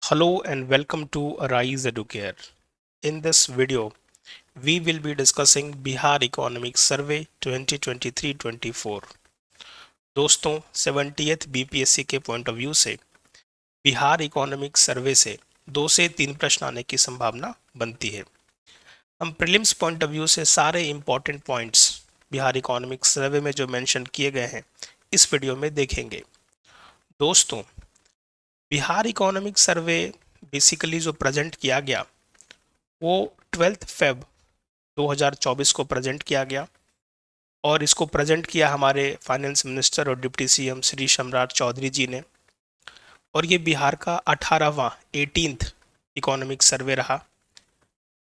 Hello and welcome to Arise Educare. In this video, we will be discussing Bihar Economic Survey 2023-24. दोस्तों 70th BPSC के point of view से Bihar economic सर्वे से 2 से 3 प्रश्न आने की संभावना बनती है। हम प्रीलिम्स पॉइंट ऑफ व्यू से सारे इंपॉर्टेंट पॉइंट्स बिहार इकोनॉमिक सर्वे में जो मेंशन किए गए हैं इस वीडियो में देखेंगे। दोस्तों, बिहार इकोनॉमिक सर्वे बेसिकली जो प्रेजेंट किया गया वो 12 फेब 2024 को प्रेजेंट किया गया और इसको प्रेजेंट किया हमारे फाइनेंस मिनिस्टर और डिप्टी सीएम श्री सम्राट चौधरी जी ने। और ये बिहार का 18वां 18th इकोनॉमिक सर्वे रहा।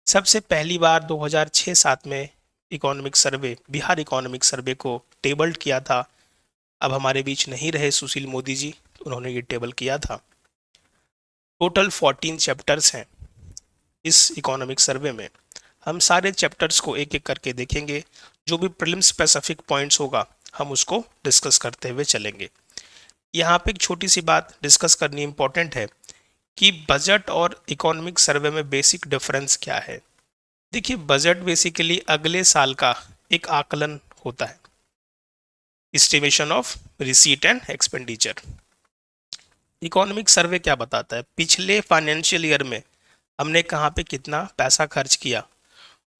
सबसे पहली बार 2006-7 में इकोनॉमिक सर्वे बिहार इकोनॉमिक सर्वे को टेबल्ड किया था। अब हमारे बीच नहीं रहे सुशील मोदी जी, उन्होंने ये टेबल किया था। टोटल 14 चैप्टर्स हैं इस इकोनॉमिक सर्वे में। हम सारे चैप्टर्स को एक एक करके देखेंगे। जो भी प्रीलिम स्पेसिफिक पॉइंट्स होगा हम उसको डिस्कस करते हुए चलेंगे। यहाँ पे एक छोटी सी बात डिस्कस करनी इम्पोर्टेंट है कि बजट और इकोनॉमिक सर्वे में बेसिक डिफरेंस क्या है। देखिए, बजट बेसिकली अगले साल का एक आकलन होता है, estimation of receipt and expenditure. Economic survey क्या बताता है, पिछले फाइनेंशियल ईयर में हमने कहाँ पे कितना पैसा खर्च किया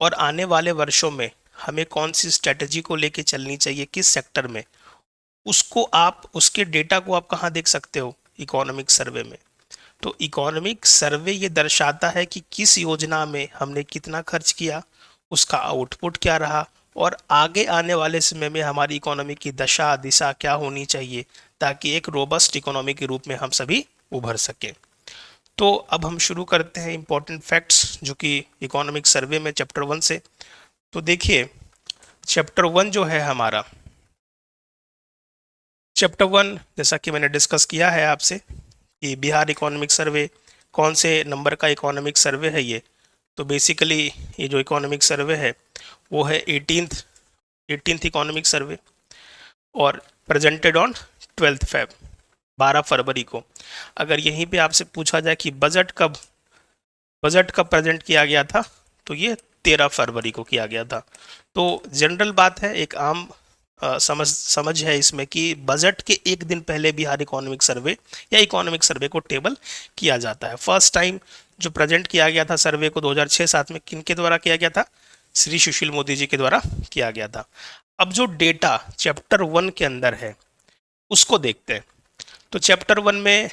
और आने वाले वर्षों में हमें कौन सी स्ट्रेटजी को लेके चलनी चाहिए, किस सेक्टर में, उसको आप उसके डेटा को आप कहाँ देख सकते हो, इकोनॉमिक सर्वे में। तो इकोनॉमिक सर्वे ये दर्शाता है कि किस योजना में हमने कितना खर्च किया, उसका आउटपुट क्या रहा और आगे आने वाले समय में हमारी इकोनॉमी की दशा दिशा क्या होनी चाहिए ताकि एक रोबस्ट इकोनॉमी के रूप में हम सभी उभर सकें। तो अब हम शुरू करते हैं इंपॉर्टेंट फैक्ट्स जो कि इकोनॉमिक सर्वे में चैप्टर 1 से। तो देखिए, चैप्टर 1 जो है हमारा, चैप्टर 1 जैसा कि मैंने डिस्कस किया है आपसे कि बिहार इकोनॉमिक सर्वे कौन से नंबर का इकोनॉमिक सर्वे है ये। तो बेसिकली ये जो इकोनॉमिक सर्वे है वो है 18th इकोनॉमिक सर्वे और प्रेजेंटेड ऑन 12 फेब 12 फरवरी को। अगर यहीं पे आपसे पूछा जाए कि बजट कब प्रेजेंट किया गया था तो ये 13 फरवरी को किया गया था। तो जनरल बात है, एक आम समझ है इसमें कि बजट के एक दिन पहले बिहार इकोनॉमिक सर्वे या इकोनॉमिक सर्वे को टेबल किया जाता है। फर्स्ट टाइम जो प्रेजेंट किया गया था सर्वे को 2006-7 में किनके द्वारा किया गया था, श्री सुशील मोदी जी के द्वारा किया गया था। अब जो डेटा चैप्टर 1 के अंदर है उसको देखते हैं। तो चैप्टर 1 में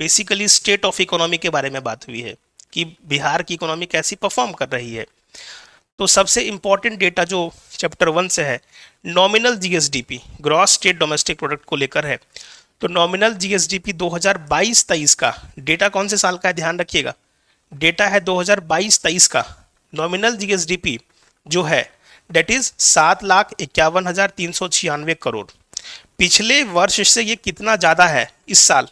बेसिकली स्टेट ऑफ इकोनॉमी के बारे में बात हुई है कि बिहार की इकोनॉमी कैसी परफॉर्म कर रही है। तो सबसे इंपॉर्टेंट डेटा जो चैप्टर 1 से है, nominal GSDP gross state domestic product को लेकर है। तो नॉमिनल जीएसडीपी 2022-23 का डेटा कौन से साल का है, ध्यान रखिएगा, डेटा है 2022-23 का। नॉमिनल जीएसडीपी जो है डेट इज 7,51,396 करोड़। पिछले वर्ष से ये कितना ज़्यादा है इस साल,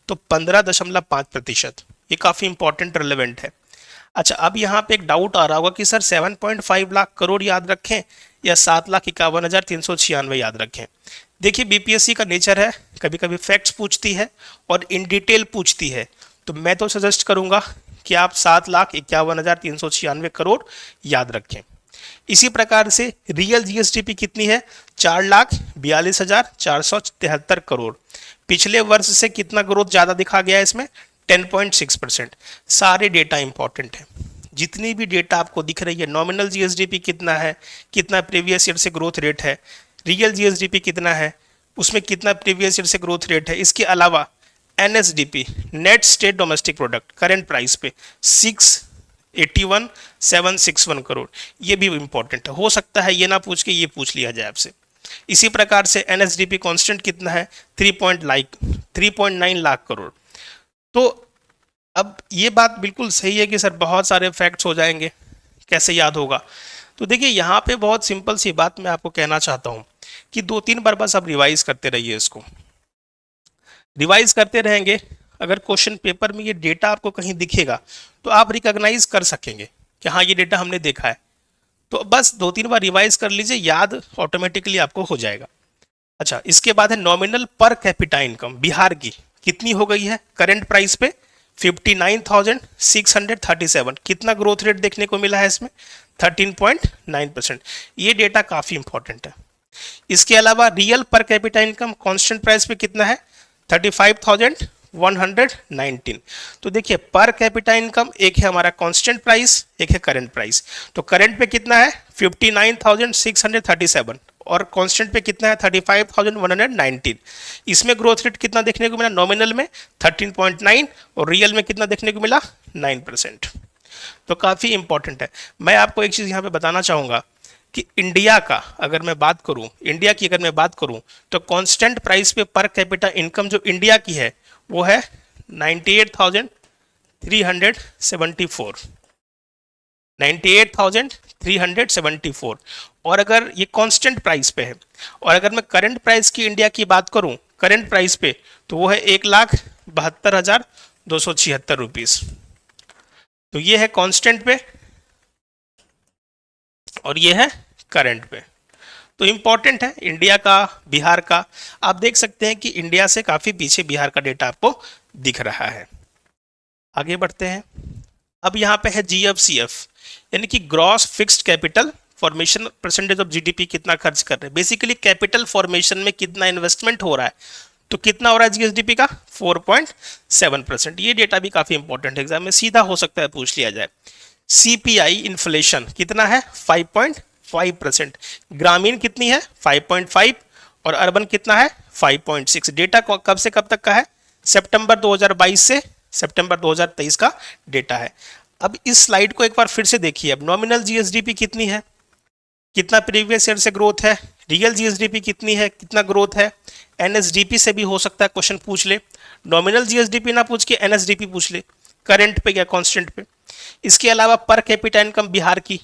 तो 15.5%। ये काफ़ी इंपॉर्टेंट रिलेवेंट है। अच्छा, अब यहाँ पे एक डाउट आ रहा होगा कि सर 7.5 लाख करोड़ याद रखें या 7,51,396 याद रखें। देखिए, बीपीएससी का नेचर है, कभी कभी फैक्ट्स पूछती है और इन डिटेल पूछती है। तो मैं तो सजेस्ट करूँगा कि आप 7,51,396 करोड़ याद रखें। इसी प्रकार से रियल जीएसडीपी कितनी है, 4,42,473 करोड़। पिछले वर्ष से कितना ग्रोथ ज़्यादा दिखा गया है इसमें, 10.6%। सारे डेटा इंपॉर्टेंट है, जितनी भी डेटा आपको दिख रही है, नॉमिनल जीएसडीपी कितना है, कितना प्रीवियस ईयर से ग्रोथ रेट है, रियल जीएसडीपी कितना है, उसमें कितना प्रीवियस ईयर से ग्रोथ रेट है। इसके अलावा NSDP net state domestic product current price पे 681,761 करोड़, ये भी इंपॉर्टेंट है। हो सकता है ये ना पूछ के ये पूछ लिया जाए आपसे। इसी प्रकार से एनएसडीपी कांस्टेंट कितना है, 3.9 लाख करोड़। तो अब ये बात बिल्कुल सही है कि सर बहुत सारे फैक्ट्स हो जाएंगे, कैसे याद होगा। तो देखिए, यहाँ पे बहुत सिंपल सी बात मैं आपको कहना चाहता हूँ कि 2-3 बार बस आप रिवाइज करते रहिए, इसको रिवाइज करते रहेंगे। अगर क्वेश्चन पेपर में ये डेटा आपको कहीं दिखेगा तो आप रिकॉग्नाइज कर सकेंगे कि हाँ ये डेटा हमने देखा है। तो बस 2-3 बार रिवाइज कर लीजिए, याद ऑटोमेटिकली आपको हो जाएगा। अच्छा, इसके बाद है नॉमिनल पर कैपिटा इनकम बिहार की कितनी हो गई है करंट प्राइस पे, 59,637। कितना ग्रोथ रेट देखने को मिला है इसमें? 13.9%। ये डेटा काफ़ी इंपॉर्टेंट है। इसके अलावा रियल पर कैपिटा इनकम कांस्टेंट प्राइस पे कितना है? 35,119। तो देखिए पर कैपिटा इनकम एक है हमारा कांस्टेंट प्राइस, एक है करंट प्राइस। तो करंट पे कितना है? 59,637 और कांस्टेंट पे कितना है? 35,119। इसमें ग्रोथ रेट कितना देखने को मिला? नॉमिनल में 13.9 और रियल में कितना देखने को मिला? 9%। तो काफ़ी इंपॉर्टेंट है। मैं आपको एक चीज़ यहाँ पे बताना चाहूँगा कि इंडिया का अगर मैं बात करूं, इंडिया की अगर मैं बात करूं तो कांस्टेंट प्राइस पे पर कैपिटा इनकम जो इंडिया की है वो है 98,374। 98,374 और अगर ये कांस्टेंट प्राइस पे है। और अगर मैं करंट प्राइस की इंडिया की बात करूं, करंट प्राइस पे, तो वो है 1,72,276 रुपीज़। तो ये है कांस्टेंट पे और ये है करंट पे। तो इंपॉर्टेंट है इंडिया का, बिहार का। आप देख सकते हैं कि इंडिया से काफ़ी पीछे बिहार का डेटा आपको दिख रहा है। आगे बढ़ते हैं। अब यहाँ पे है GFCF यानी कि gross fixed capital formation percentage of GDP, कितना खर्च कर रहे हैं। बेसिकली कैपिटल फॉर्मेशन में कितना इन्वेस्टमेंट हो रहा है। तो कितना हो रहा है जीएसडीपी का? 4.7%। ये डेटा भी काफ़ी इंपॉर्टेंट है, एग्जाम में सीधा हो सकता है पूछ लिया जाए। CPI इन्फ्लेशन कितना है? 5.5%। ग्रामीण कितनी है? 5.5 और अर्बन कितना है? 5.6। डेटा कब से कब तक का है? सितंबर 2022 से सितंबर 2023 का डेटा है। अब इस स्लाइड को एक बार फिर से देखिए। अब नॉमिनल जीएसडीपी कितनी है, कितना प्रीवियस ईयर से ग्रोथ है, रियल जीएसडीपी कितनी है, कितना ग्रोथ है। एनएसडीपी से भी हो सकता है क्वेश्चन पूछ ले, नॉमिनल जीएसडीपी ना पूछ के एनएसडीपी पूछ ले, करंट पे या कांस्टेंट पे। इसके अलावा पर कैपिटा इनकम बिहार की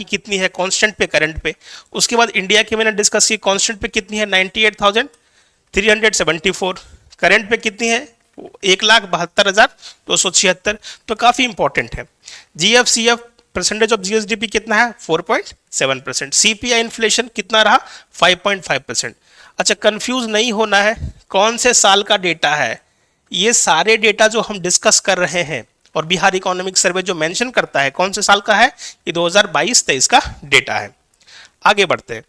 कितनी है? कांस्टेंट पे, करंट पे। उसके बाद इंडिया की मैंने डिस्कस की, कांस्टेंट पे कितनी है? 98,374। करंट पे कितनी है? 1,72,276। तो काफ़ी इंपॉर्टेंट है। GFCF परसेंटेज ऑफ जीएसडीपी कितना है? 4.7%। CPI इन्फ्लेशन कितना रहा? 5.5%। अच्छा, कंफ्यूज नहीं होना है कौन से साल का डेटा है। ये सारे डेटा जो हम डिस्कस कर रहे हैं और बिहार इकोनॉमिक सर्वे जो मेंशन करता है कौन से साल का है, ये 2022-23 का डेटा है। आगे बढ़ते हैं।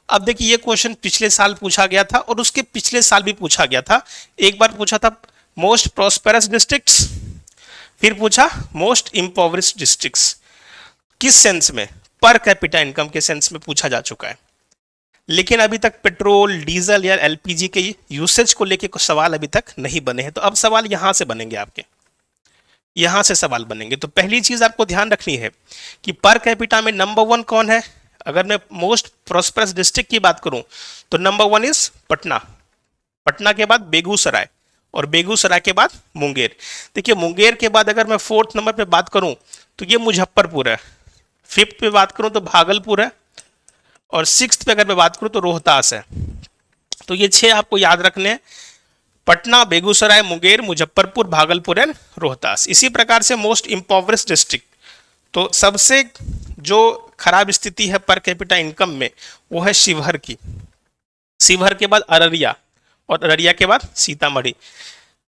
अब देखिए ये क्वेश्चन पिछले साल पूछा गया था और उसके पिछले साल भी पूछा गया था। एक बार पूछा था मोस्ट प्रॉस्पेरस डिस्ट्रिक्ट्स, फिर पूछा मोस्ट इम्पोवरिश्ड डिस्ट्रिक्ट्स। किस सेंस में? पर कैपिटा इनकम के सेंस में पूछा जा चुका है। लेकिन अभी तक पेट्रोल, डीजल या एलपीजी के यूसेज को लेके कुछ सवाल अभी तक नहीं बने हैं। तो अब सवाल यहां से बनेंगे, आपके यहां से सवाल बनेंगे। तो पहली चीज आपको ध्यान रखनी है कि पर कैपिटा में नंबर 1 कौन है। अगर मैं मोस्ट प्रॉस्पेरस डिस्ट्रिक्ट की बात करूं तो नंबर 1 इज पटना, पटना के बाद बेगूसराय और बेगूसराय के बाद मुंगेर। देखिए मुंगेर के बाद अगर मैं 4th नंबर पे बात करूं तो ये मुजफ्फरपुर है, 5th पे बात करूं तो भागलपुर है और 6th पे अगर मैं बात करूं तो रोहतास है। तो ये 6 आपको याद रखने हैं, पटना, बेगूसराय, मुंगेर, मुजफ्फरपुर, भागलपुर एंड रोहतास। इसी प्रकार से मोस्ट इम्पोवरिश्ड डिस्ट्रिक्ट, तो सबसे जो खराब स्थिति है पर कैपिटा इनकम में वो है शिवहर की, शिवहर के बाद अररिया और अररिया के बाद सीतामढ़ी।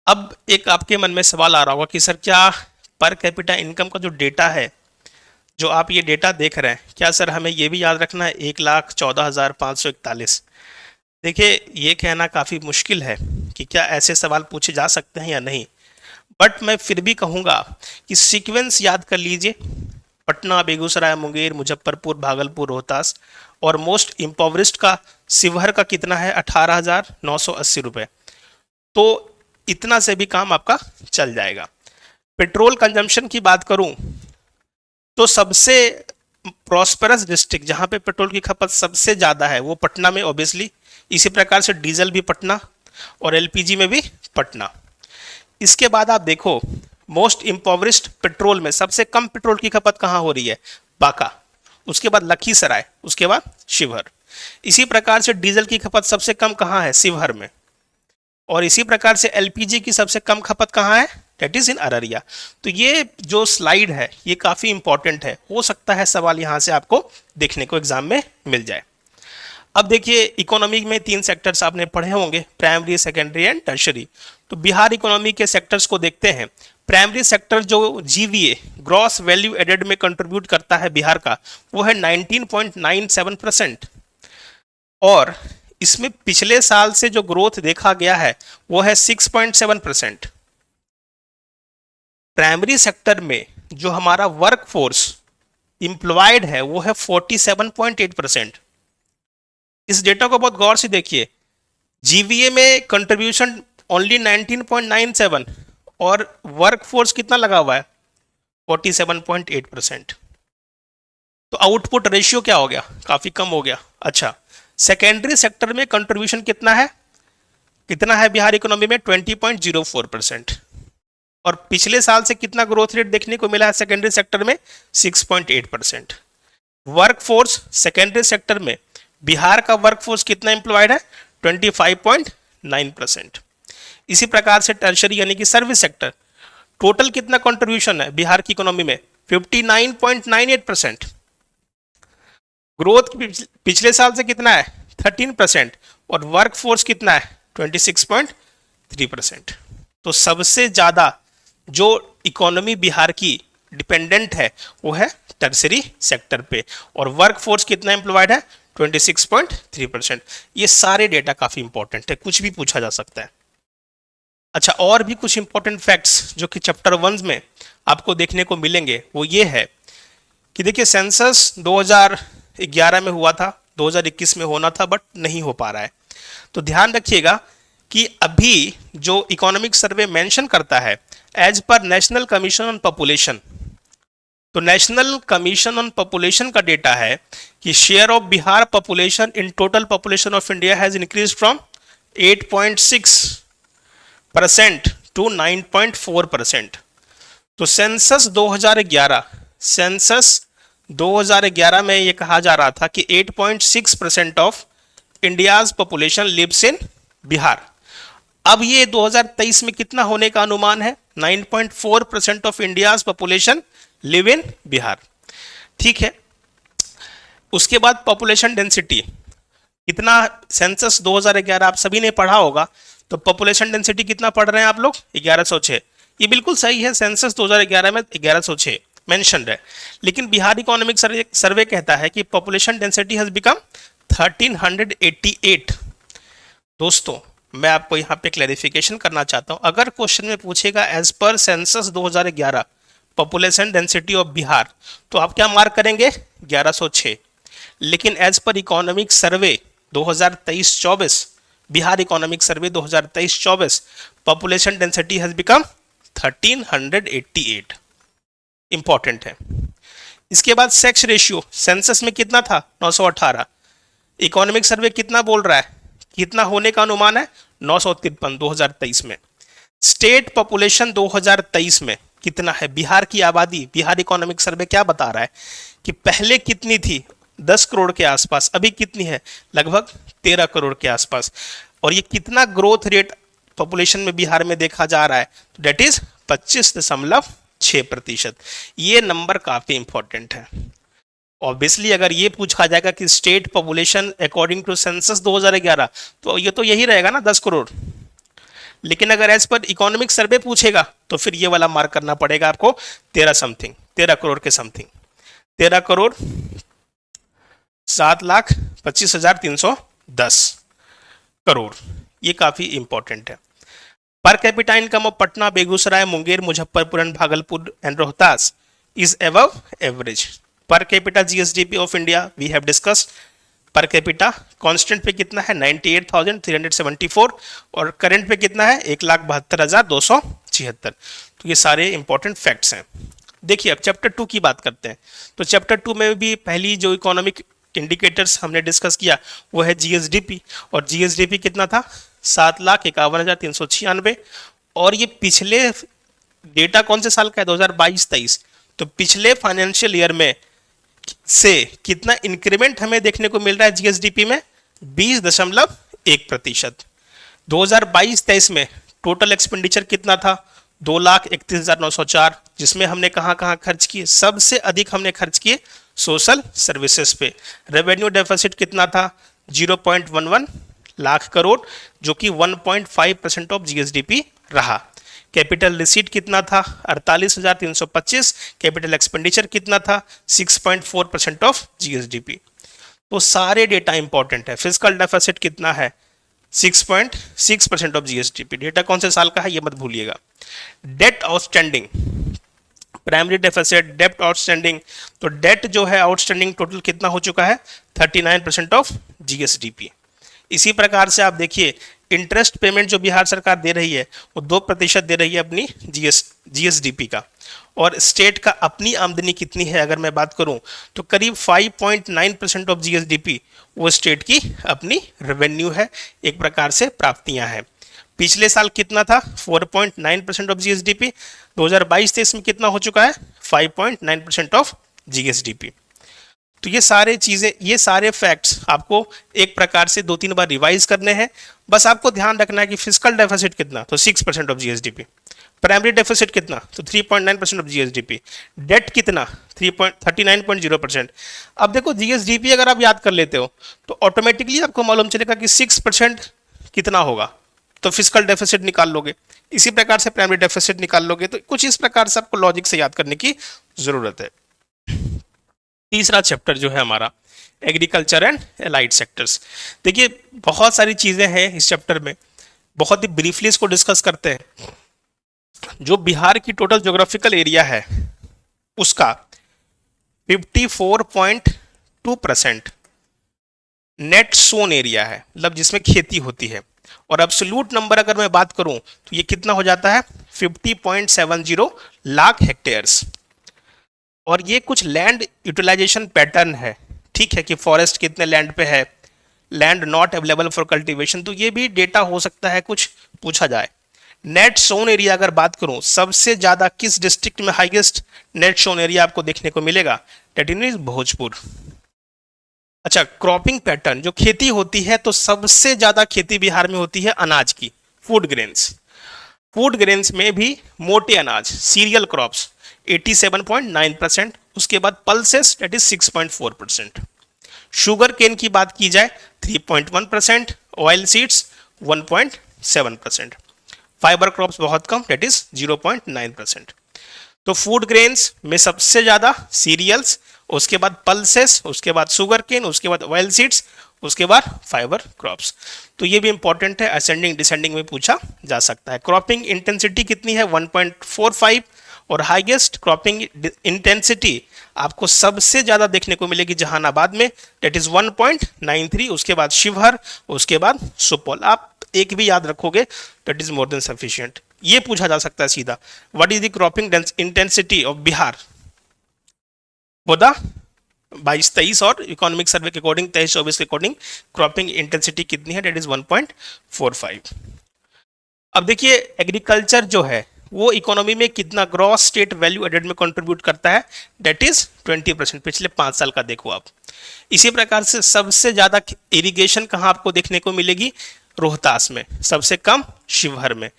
अब एक आपके मन में सवाल आ रहा होगा कि सर क्या पर कैपिटा इनकम का जो डेटा है, जो आप ये डेटा देख रहे हैं, क्या सर हमें ये भी याद रखना है 1,14,541? देखिए ये कहना काफ़ी मुश्किल है कि क्या ऐसे सवाल पूछे जा सकते हैं या नहीं, बट मैं फिर भी कहूँगा कि सीक्वेंस याद कर लीजिए। पटना, बेगूसराय, मुंगेर, मुजफ्फरपुर, भागलपुर, रोहतास और मोस्ट इम्पोवरिश्ड का शिवहर का कितना है? 18,980 रुपये। तो इतना से भी काम आपका चल जाएगा। पेट्रोल कंजम्पशन की बात करूं तो सबसे प्रॉस्पेरस डिस्ट्रिक्ट जहां पे पेट्रोल की खपत सबसे ज़्यादा है वो पटना में ऑब्वियसली। इसी प्रकार से डीजल भी पटना और एलपीजी में भी पटना। इसके बाद आप देखो मोस्ट इम्पोवरिश्ड पेट्रोल में सबसे कम पेट्रोल की खपत कहाँ हो रही है? बांका, उसके बाद लखीसराय, उसके बाद शिवहर। इसी प्रकार से डीजल की खपत सबसे कम कहाँ है? शिवहर में। और इसी प्रकार से एलपीजी की सबसे कम खपत कहाँ है? That is in Araria. तो ये जो स्लाइड है ये काफ़ी इंपॉर्टेंट है, हो सकता है सवाल यहाँ से आपको देखने को एग्जाम में मिल जाए। अब देखिए इकोनॉमी में 3 सेक्टर्स आपने पढ़े होंगे, प्राइमरी, सेकेंडरी एंड टर्शरी। तो बिहार इकोनॉमी के सेक्टर्स को देखते हैं। प्राइमरी सेक्टर जो जीवीए, ग्रॉस वैल्यू एडेड में कंट्रीब्यूट करता है बिहार का, वो है 19.97%। और इसमें पिछले साल से जो ग्रोथ देखा गया है वो है 6.7%। प्राइमरी सेक्टर में जो हमारा वर्क फोर्स इंप्लॉयड है वो है 47.8%। इस डेटा को बहुत गौर से देखिए। जीवीए में कंट्रीब्यूशन ओनली 19.97 और वर्क फोर्स कितना लगा हुआ है 47.8%। तो आउटपुट रेशियो क्या हो गया, काफी कम हो गया। अच्छा, सेकेंडरी सेक्टर में कंट्रीब्यूशन कितना है बिहार इकोनॉमी में 20.04%। और पिछले साल से कितना ग्रोथ रेट देखने को मिला है सेकेंडरी सेक्टर में 6.8%। वर्क फोर्स सेकेंडरी सेक्टर में बिहार का वर्क फोर्स कितना एम्प्लॉयड है 25.9%। इसी प्रकार से टर्शरी यानी कि सर्विस सेक्टर, टोटल कितना कंट्रीब्यूशन है बिहार की इकोनॉमी में 59.98%। ग्रोथ पिछले साल से कितना है 13% और वर्क फोर्स कितना है 26.3%। तो सबसे ज्यादा जो इकोनॉमी बिहार की डिपेंडेंट है वो है टर्सरी सेक्टर पे, और वर्क फोर्स कितना एम्प्लॉयड है 26.3%। ये सारे डेटा काफी इंपॉर्टेंट है, कुछ भी पूछा जा सकता है। अच्छा, और भी कुछ इंपॉर्टेंट फैक्ट्स जो कि चैप्टर 1 में आपको देखने को मिलेंगे वो ये है कि देखिए सेंसस 2011 में हुआ था, 2021 में होना था बट नहीं हो पा रहा है। तो ध्यान रखिएगा कि अभी जो इकोनॉमिक सर्वे मेंशन करता है as per National Commission on Population, तो नेशनल कमीशन ऑन पॉपुलेशन का डेटा है कि share of Bihar population in total population of India has increase from 8.6% to 9.4%। तो सेंसस 2011 में ये कहा जा रहा था कि 8.6% of India's population lives in Bihar. अब ये 2023 में कितना होने का अनुमान है 9.4% of India's population live in Bihar. ठीक है, उसके बाद पॉपुलेशन डेंसिटी कितना, सेंसस 2011 आप सभी ने पढ़ा होगा, तो पॉपुलेशन डेंसिटी कितना पढ़ रहे हैं आप लोग 1106। ये बिल्कुल सही है, सेंसस 2011 में 1106 मेंशन्ड है, लेकिन बिहार इकोनॉमिक सर्वे कहता है कि पॉपुलेशन डेंसिटी हैज बिकम 1388। दोस्तों मैं आपको यहाँ पे क्लैरिफिकेशन करना चाहता हूँ, अगर क्वेश्चन में पूछेगा as per census 2011 population density of Bihar, तो आप क्या मार्क करेंगे 1106। लेकिन as per economic survey 2023-24, Bihar economic survey 2023-24, population density has become 1388। Important है। इसके बाद सेक्स रेशियो सेंसस में कितना था 918, इकोनॉमिक सर्वे कितना बोल रहा है, कितना होने का अनुमान है 953 2023 में। स्टेट पॉपुलेशन 2023 में कितना है बिहार की आबादी, बिहार इकोनॉमिक सर्वे क्या बता रहा है कि पहले कितनी थी 10 करोड़ के आसपास, अभी कितनी है लगभग 13 करोड़ के आसपास। और ये कितना ग्रोथ रेट पॉपुलेशन में बिहार में देखा जा रहा है, डेट इज 25.6%। ये नंबर काफी इंपॉर्टेंट है। ऑब्वियसली अगर ये पूछा जाएगा कि state population according to census 2011, तो ये तो यही रहेगा ना 10 करोड़। लेकिन अगर एज पर इकोनॉमिक सर्वे पूछेगा तो फिर ये वाला मार्क करना पड़ेगा आपको 13 करोड़ के समथिंग, 13 करोड़ 7,25,310 करोड़। ये काफी इंपॉर्टेंट है। Per capita income of Patna, Begusarai, Munger, Muzaffarpur and Bhagalpur and Rohtas is above average. Per capita GSDP of India we have discussed. Per capita constant पे कितना है 98,374 और करंट पे कितना है 1,72,276। तो ये सारे इंपॉर्टेंट फैक्ट्स हैं। देखिए अब चैप्टर 2 की बात करते हैं। तो चैप्टर 2 में भी पहली जो इकोनॉमिक इंडिकेटर्स हमने डिस्कस किया वो है जीएसडीपी, और जीएसडीपी कितना था 7,51,396। और ये पिछले डेटा कौन से साल का है 2022-23, तो पिछले फाइनेंशियल ईयर में से कितना इंक्रीमेंट हमें देखने को मिल रहा है जीएसडीपी में 20.1%। 2022-23 में टोटल एक्सपेंडिचर कितना था 2,31,904, जिसमें हमने कहाँ कहाँ खर्च किए, सबसे अधिक हमने खर्च किए सोशल सर्विसेज पे। रेवेन्यू डेफिसिट कितना था 0.11 लाख करोड़, जो कि 1.5% ऑफ जीएसडीपी रहा। कैपिटल रिसीट कितना था? 48,325। कैपिटल एक्सपेंडिचर कितना था? 6.4% ऑफ जीएसडीपी। तो सारे डेटा इंपॉर्टेंट है। फिजिकल डेफिसिट कितना है? 6.6% ऑफ जीएसडीपी। डेटा कौन से साल का है ये मत भूलिएगा। डेट आउटस्टैंडिंग, प्राइमरी डेफिसिट, डेप्ट आउटस्टैंडिंग, तो डेट जो है आउटस्टैंडिंग टोटल कितना हो चुका है? 39% ऑफ जीएसडीपी। इसी प्रकार से आप देखिए इंटरेस्ट पेमेंट जो बिहार सरकार दे रही है वो 2% दे रही है अपनी जीएसडीपी का। और स्टेट का अपनी आमदनी कितनी है अगर मैं बात करूं तो करीब 5.9% ऑफ जीएसडीपी वो स्टेट की अपनी रेवेन्यू है, एक प्रकार से प्राप्तियां हैं। पिछले साल कितना था? 4.9% ऑफ जीएसडीपी। 2022-23 में कितना हो चुका है? 5.9% ऑफ जीएसडीपी। तो ये सारे चीजें, ये सारे फैक्ट्स आपको एक प्रकार से 2-3 बार रिवाइज करने हैं। बस आपको ध्यान रखना है कि फिजिकल डेफिसिट कितना? तो 6% ऑफ जीएसडीपी। प्राइमरी डेफिसिट कितना? तो 3.9% ऑफ जीएसडीपी। डेट कितना? 39.0%। अब देखो जीएसडीपी अगर आप याद कर लेते हो तो ऑटोमेटिकली आपको मालूम चलेगा कि 6% कितना होगा, तो फिजिकल डेफिसिट निकाल लोगे। इसी प्रकार से प्राइमरी डेफिसिट निकाल लोगे। तो कुछ इस प्रकार से आपको लॉजिक से याद करने की जरूरत है। तीसरा चैप्टर जो है हमारा एग्रीकल्चर एंड एलाइड सेक्टर्स। देखिए बहुत सारी चीजें हैं इस चैप्टर में, बहुत ही ब्रीफली इसको डिस्कस करते हैं। जो बिहार की टोटल ज्योग्राफिकल एरिया है उसका 54.2% नेट सोन एरिया है, मतलब जिसमें खेती होती है। और एब्सोल्यूट नंबर अगर मैं बात करूं तो ये कितना हो जाता है? 50.70 लाख हेक्टेयर्स। और ये कुछ लैंड यूटिलाइजेशन पैटर्न है, ठीक है, कि फॉरेस्ट कितने लैंड पे है, land not available for cultivation, तो ये भी डेटा हो सकता है कुछ पूछा जाए। नेट सोन एरिया अगर बात करूं, सबसे ज्यादा किस डिस्ट्रिक्ट में हाईएस्ट नेट सोन एरिया आपको देखने को मिलेगा? That is Bhojpur. अच्छा, क्रॉपिंग पैटर्न, जो खेती होती है तो सबसे ज्यादा खेती बिहार में होती है अनाज की, फूड ग्रेन्स। फूड ग्रेन्स में भी मोटे अनाज, सीरियल क्रॉप्स 87.9%, उसके बाद pulses that is 6.4%। Sugar cane की बात की जाए 3.1%, ऑयल सीड्स 1.7%, फाइबर क्रॉप्स बहुत कम दैट इज 0.9%। तो फूड ग्रेन्स में सबसे ज्यादा सीरियल्स, उसके बाद पल्सेस, उसके बाद शुगर केन, उसके बाद ऑयल सीड्स, उसके बाद फाइबर क्रॉप्स। तो ये भी इंपॉर्टेंट है, असेंडिंग डिसेंडिंग में पूछा जा सकता है। क्रॉपिंग इंटेंसिटी कितनी है? 1.45। और हाईएस्ट क्रॉपिंग इंटेंसिटी आपको सबसे ज्यादा देखने को मिलेगी जहानाबाद में, दैट इज 1.93। उसके बाद शिवहर, उसके बाद सुपौल। आप एक भी याद रखोगे that is more than sufficient. ये पूछा जा सकता है सीधा, what is the cropping intensity of Bihar for the 22-23 और इकोनॉमिक सर्वे के अकॉर्डिंग 23-24 के अकॉर्डिंग क्रॉपिंग इंटेंसिटी कितनी है? That is 1.45। अब देखिए एग्रीकल्चर जो है वो इकोनॉमी में कितना ग्रॉस स्टेट वैल्यू एडेड में कंट्रीब्यूट करता है? That is 20%। पिछले 5 साल का देखो आप। इसी प्रकार से सबसे ज्यादा इरिगेशन कहां आपको देखने को मिलेगी? रोहतास में, सबसे कम शिवहर में।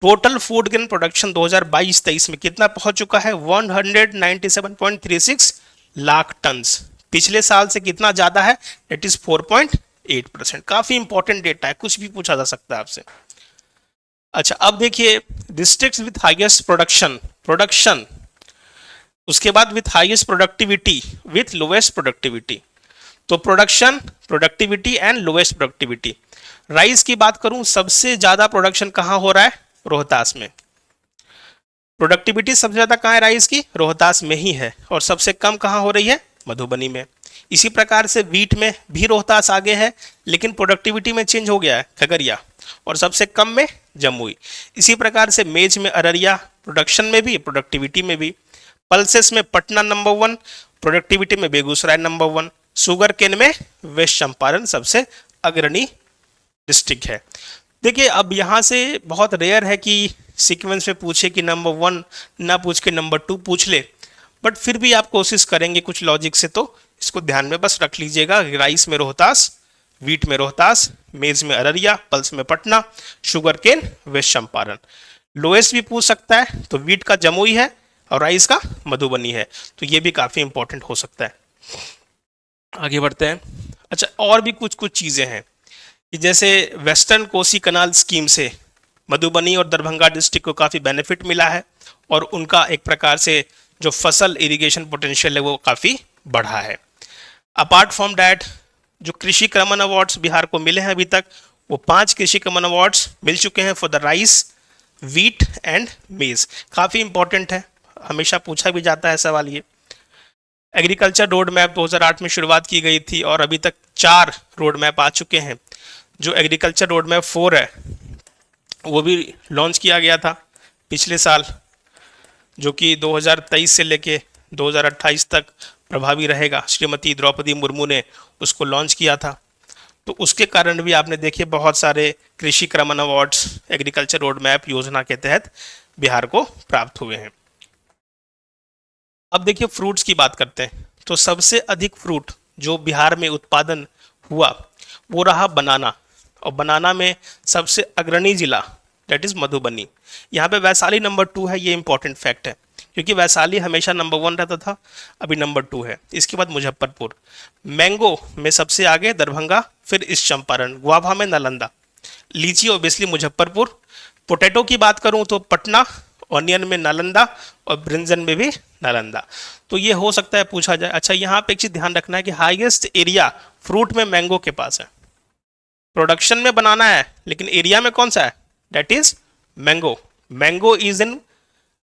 टोटल फूड ग्रेन प्रोडक्शन 2022-23 में कितना पहुंच चुका है? 197.36 लाख टन्स। पिछले साल से कितना ज्यादा है? That is 4.8%। काफी इंपॉर्टेंट डेटा है, कुछ भी पूछा जा सकता है आपसे। अच्छा, अब देखिए डिस्ट्रिक्ट्स विथ हाईएस्ट प्रोडक्शन, उसके बाद with highest productivity, with lowest productivity. तो production, productivity and lowest productivity. Rice की बात करूं, सबसे ज्यादा प्रोडक्शन कहां हो रहा है? रोहतास में। प्रोडक्टिविटी सबसे ज्यादा कहां है राइस की? रोहतास में ही है। और सबसे कम कहां हो रही है? मधुबनी में। इसी प्रकार से वीट में भी रोहतास आगे है, लेकिन प्रोडक्टिविटी में चेंज हो गया है, खगड़िया। और सबसे कम में जमुई। इसी प्रकार से मेज में अररिया, प्रोडक्शन में भी प्रोडक्टिविटी में भी। पल्सेस में पटना नंबर 1, प्रोडक्टिविटी में बेगूसराय नंबर 1। शुगर केन में वेस्ट चंपारण सबसे अग्रणी डिस्ट्रिक्ट है। देखिए अब यहाँ से बहुत रेयर है कि सीक्वेंस में पूछे कि नंबर 1 ना पूछ के नंबर 2 पूछ ले, बट फिर भी आप कोशिश करेंगे कुछ लॉजिक से, तो इसको ध्यान में बस रख लीजिएगा। राइस में रोहतास, वीट में रोहतास, मेज में अररिया, पल्स में Patna, sugar cane west Champaran. Lowest भी पूछ सकता है, तो वीट का जमुई है और राइस का मधुबनी है, तो ये भी काफ़ी इंपॉर्टेंट हो सकता है। आगे बढ़ते हैं। अच्छा, और भी कुछ कुछ चीज़ें हैं कि जैसे वेस्टर्न कोसी कनाल स्कीम से मधुबनी और दरभंगा डिस्ट्रिक्ट को काफ़ी बेनिफिट मिला है और उनका एक प्रकार से जो फसल इरिगेशन पोटेंशियल है वो काफ़ी बढ़ा है। अपार्ट फ्रॉम डैट, जो कृषि क्रमन अवार्ड्स बिहार को मिले हैं अभी तक, वो 5 कृषि क्रमन अवार्ड्स मिल चुके हैं for the rice, wheat and मेज। काफ़ी इंपॉर्टेंट है, हमेशा पूछा भी जाता है सवाल ये। एग्रीकल्चर रोड मैप 2008 में शुरुआत की गई थी और अभी तक 4 रोड मैप आ चुके हैं। जो एग्रीकल्चर रोड मैप 4 है वो भी लॉन्च किया गया था पिछले साल, जो कि 2023 से लेके 2028 तक प्रभावी रहेगा। श्रीमती द्रौपदी मुर्मू ने उसको लॉन्च किया था, तो उसके कारण भी आपने देखे बहुत सारे कृषि क्रमन अवार्ड्स एग्रीकल्चर रोड मैप योजना के तहत बिहार को प्राप्त हुए हैं। अब देखिए फ्रूट्स की बात करते हैं, तो सबसे अधिक फ्रूट जो बिहार में उत्पादन हुआ वो रहा बनाना, और बनाना में सबसे अग्रणी जिला दैट इज मधुबनी। यहाँ पे वैशाली नंबर 2 है, ये इंपॉर्टेंट फैक्ट है क्योंकि वैशाली हमेशा नंबर 1 रहता था, अभी नंबर 2 है। इसके बाद मुजफ्फरपुर। मैंगो में सबसे आगे दरभंगा, फिर इस चंपारण। गुआभा में नालंदा। लीची ओबियसली मुजफ्फरपुर। पोटैटो की बात करूं तो पटना, ऑनियन में नालंदा और ब्रिंजन में भी नालंदा। तो ये हो सकता है पूछा जाए। अच्छा, यहाँ पे एक चीज ध्यान रखना है कि हाईएस्ट एरिया फ्रूट में मैंगो के पास है। प्रोडक्शन में बनाना है लेकिन एरिया में कौन सा है, that is mango. Mango is in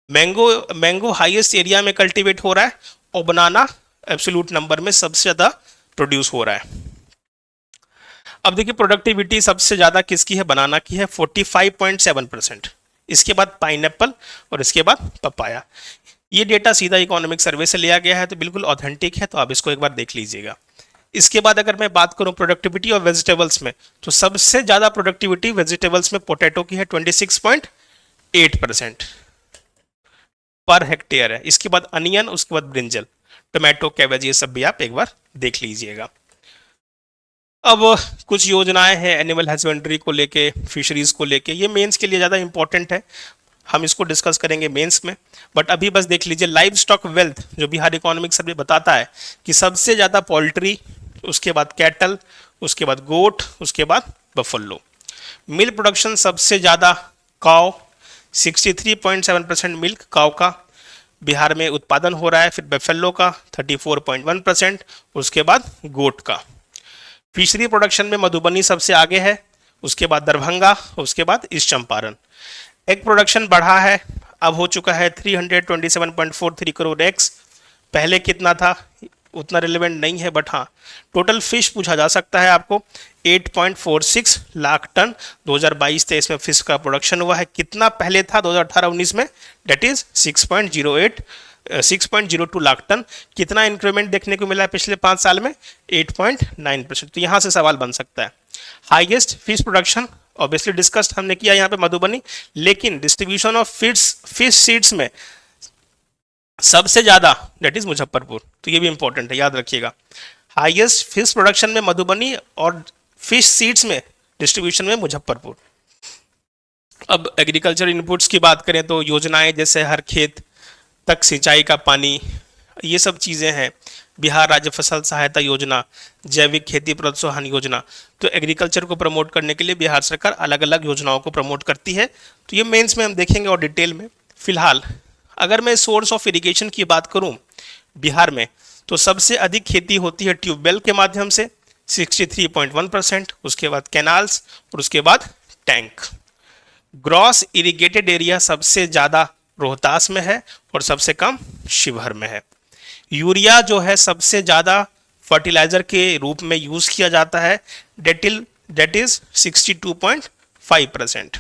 mango highest area में कल्टीवेट हो रहा है और बनाना एब्सोल्यूट नंबर में सबसे ज्यादा प्रोड्यूस हो रहा है। अब देखिए प्रोडक्टिविटी सबसे ज्यादा किसकी है, बनाना की है 45.7%। इसके बाद पाइनएप्पल और इसके बाद पपाया। ये डेटा सीधा इकोनॉमिक सर्वे से लिया गया है तो बिल्कुल ऑथेंटिक है, तो आप इसको एक बार देख लीजिएगा। इसके बाद अगर मैं बात करूं प्रोडक्टिविटी और वेजिटेबल्स में, तो सबसे ज्यादा प्रोडक्टिविटी वेजिटेबल्स में पोटैटो की है 26.8% पर हेक्टेयर है। इसके बाद अनियन, उसके बाद ब्रिंजल, टोमेटो, कैबेज, ये सब भी आप एक बार देख लीजिएगा। अब कुछ योजनाएं हैं एनिमल हस्बेंड्री को लेके, फिशरीज को लेके, ये मेंस के लिए ज़्यादा इंपॉर्टेंट है, हम इसको डिस्कस करेंगे मेंस में। बट अभी बस देख लीजिए लाइव स्टॉक वेल्थ जो बिहार इकोनॉमिक सर्वे बताता है कि सबसे ज़्यादा पोल्ट्री, उसके बाद कैटल, उसके बाद गोट, उसके बाद बफलो। मिल्क प्रोडक्शन सबसे ज़्यादा काव, 63.7% मिल्क काव का बिहार में उत्पादन हो रहा है। फिर बफेलो का 34.1%, उसके बाद गोट का। फिशरी प्रोडक्शन में मधुबनी सबसे आगे है, उसके बाद दरभंगा, उसके बाद ईस्ट चंपारण। एग प्रोडक्शन बढ़ा है, अब हो चुका है 327.43 करोड़ एग्स। पहले कितना था उतना रिलेवेंट नहीं है, बट हाँ टोटल फिश पूछा जा सकता है आपको। 8.46 लाख टन 2022-23 में फिश का प्रोडक्शन हुआ है। कितना पहले था 2018-19 में, डेट इज 6.02 लाख टन। कितना इंक्रीमेंट देखने को मिला है पिछले 5 साल में, 8.9%। तो यहाँ से सवाल बन सकता है। Highest fish production obviously discussed हमने किया यहाँ पे मधुबनी, लेकिन डिस्ट्रीब्यूशन ऑफ फिश सीड्स में सबसे ज्यादा दैट इज मुजफ्फरपुर। तो ये भी इंपॉर्टेंट है, याद रखिएगा। हाईएस्ट फिश प्रोडक्शन में मधुबनी और फिश सीड्स में डिस्ट्रीब्यूशन में मुजफ्फरपुर। अब एग्रीकल्चर इनपुट्स की बात करें तो योजनाएं जैसे हर खेत तक सिंचाई का पानी, ये सब चीज़ें हैं। बिहार राज्य फसल सहायता योजना, जैविक खेती प्रोत्साहन योजना। तो एग्रीकल्चर को प्रमोट करने के लिए बिहार सरकार अलग अलग योजनाओं को प्रमोट करती है, तो ये मेंस में हम देखेंगे और डिटेल में। फिलहाल अगर मैं सोर्स ऑफ इरिगेशन की बात करूं बिहार में, तो सबसे अधिक खेती होती है ट्यूबवेल के माध्यम से 63.1%, उसके बाद कैनाल्स और उसके बाद टैंक। ग्रॉस इरिगेटेड एरिया सबसे ज़्यादा रोहतास में है और सबसे कम शिवहर में है। यूरिया जो है सबसे ज़्यादा फर्टिलाइजर के रूप में यूज़ किया जाता है, डेट इज 62.5%।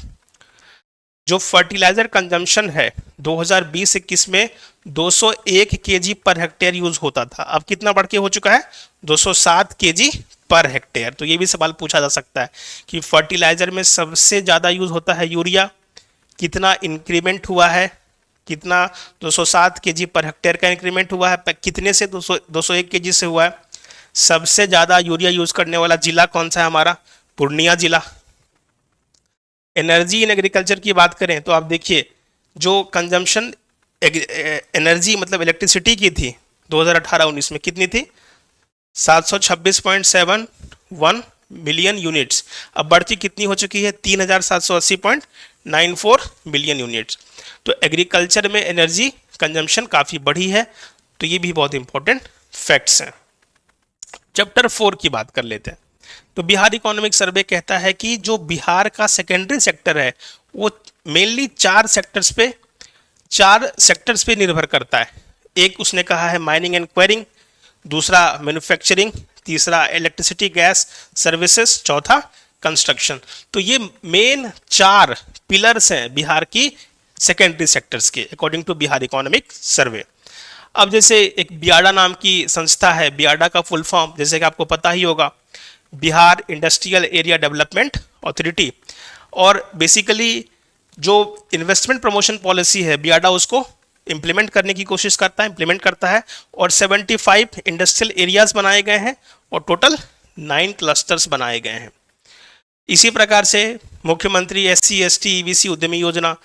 जो फर्टिलाइजर कंजम्पशन है 2020-21 में 201 केजी पर हेक्टेयर यूज होता था, अब कितना बढ़ के हो चुका है 207 केजी पर हेक्टेयर। तो ये भी सवाल पूछा जा सकता है कि फर्टिलाइजर में सबसे ज़्यादा यूज होता है यूरिया, कितना इंक्रीमेंट हुआ है, कितना 207 केजी पर हेक्टेयर का इंक्रीमेंट हुआ है, कितने से 201 केजी से हुआ है। सबसे ज़्यादा यूरिया यूज करने वाला जिला कौन सा है हमारा, पूर्णिया जिला। एनर्जी इन एग्रीकल्चर की बात करें तो आप देखिए जो कंजम्पशन एनर्जी मतलब इलेक्ट्रिसिटी की थी 2018-19 में कितनी थी 726.71 मिलियन यूनिट्स। अब बढ़ती कितनी हो चुकी है? 3780.94 मिलियन यूनिट्स। तो एग्रीकल्चर में एनर्जी कंजम्पशन काफ़ी बढ़ी है। तो ये भी बहुत इंपॉर्टेंट फैक्ट्स हैं। चैप्टर 4 की बात कर लेते हैं। तो बिहार इकोनॉमिक सर्वे कहता है कि जो बिहार का सेकेंडरी सेक्टर है वो मेनली चार सेक्टर्स पे निर्भर करता है। एक उसने कहा है माइनिंग एंड क्वेरिंग, दूसरा मैन्युफैक्चरिंग, तीसरा इलेक्ट्रिसिटी गैस सर्विसेज, चौथा कंस्ट्रक्शन। तो ये मेन 4 पिलर्स हैं बिहार की सेकेंडरी सेक्टर्स के according to Bihar economic survey. अब जैसे एक बियाडा नाम की संस्था है, बियाडा का फुल फॉर्म जैसे कि आपको पता ही होगा, Bihar industrial area development authority. और बेसिकली जो इन्वेस्टमेंट प्रमोशन पॉलिसी है बियाडा उसको इम्प्लीमेंट करने की कोशिश करता है और 75 इंडस्ट्रियल एरियाज बनाए गए हैं और टोटल 9 क्लस्टर्स बनाए गए हैं। इसी प्रकार से मुख्यमंत्री SC ST EBC उद्यमी योजना,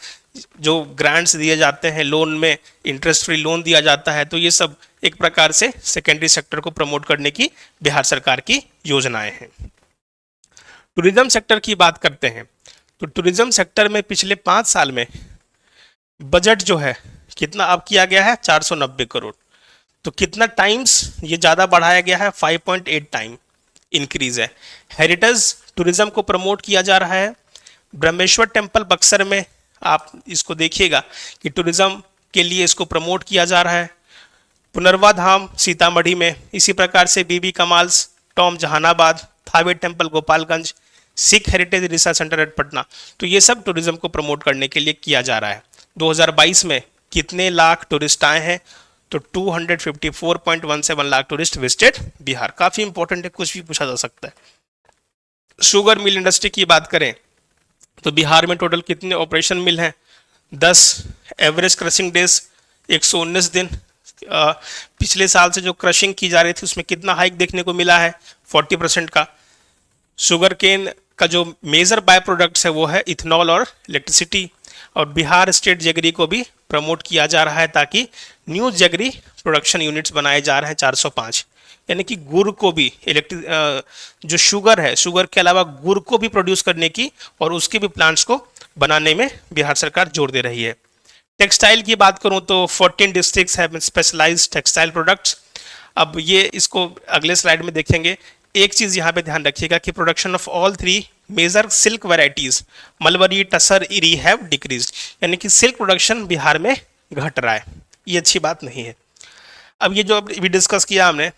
जो ग्रांट्स दिए जाते हैं, लोन में इंटरेस्ट फ्री लोन दिया जाता है, तो ये सब एक प्रकार से सेकेंडरी सेक्टर को प्रमोट करने की बिहार सरकार की योजनाएं हैं। टूरिज्म सेक्टर की बात करते हैं तो टूरिज्म सेक्टर में पिछले 5 साल में बजट जो है कितना अब किया गया है? 490 करोड़। तो कितना टाइम्स ये ज़्यादा बढ़ाया गया है? 5.8 टाइम इंक्रीज है। हेरिटेज टूरिज्म को प्रमोट किया जा रहा है। ब्रह्मेश्वर टेम्पल बक्सर में आप इसको देखिएगा कि टूरिज्म के लिए इसको प्रमोट किया जा रहा है। पुनर्वा धाम सीतामढ़ी में, इसी प्रकार से Bibi Kamal's tomb Jehanabad, Thawe temple Gopalganj, Sikh heritage research centre at Patna. तो ये सब टूरिज्म को प्रमोट करने के लिए किया जा रहा है। 2022 में कितने लाख टूरिस्ट आए हैं? तो 254.17 लाख टूरिस्ट विजिटेड बिहार। काफ़ी इंपॉर्टेंट है, कुछ भी पूछा जा सकता है। शुगर मिल इंडस्ट्री की बात करें तो बिहार में टोटल कितने ऑपरेशन मिल हैं? 10। एवरेज क्रशिंग डेज 119 दिन। पिछले साल से जो क्रशिंग की जा रही थी उसमें कितना हाइक देखने को मिला है? 40% का। शुगर केन का जो मेजर बाय प्रोडक्ट्स है वो है इथेनॉल और इलेक्ट्रिसिटी। और बिहार स्टेट जेगरी को भी प्रमोट किया जा रहा है ताकि न्यू जेगरी प्रोडक्शन यूनिट्स बनाए जा रहे हैं 405। यानी कि गुड़ को भी जो शुगर है, शुगर के अलावा गुड़ को भी प्रोड्यूस करने की और उसके भी प्लांट्स को बनाने में बिहार सरकार जोर दे रही है। टेक्सटाइल की बात करूं तो 14 districts have specialised textile products. अब ये इसको अगले स्लाइड में देखेंगे। एक चीज़ यहाँ पे ध्यान रखिएगा कि production of all 3 major silk varieties mulberry, tasar, eri have decrease. यानी कि सिल्क प्रोडक्शन बिहार में घट रहा है, ये अच्छी बात नहीं है। अब ये जो अभी डिस्कस किया हमने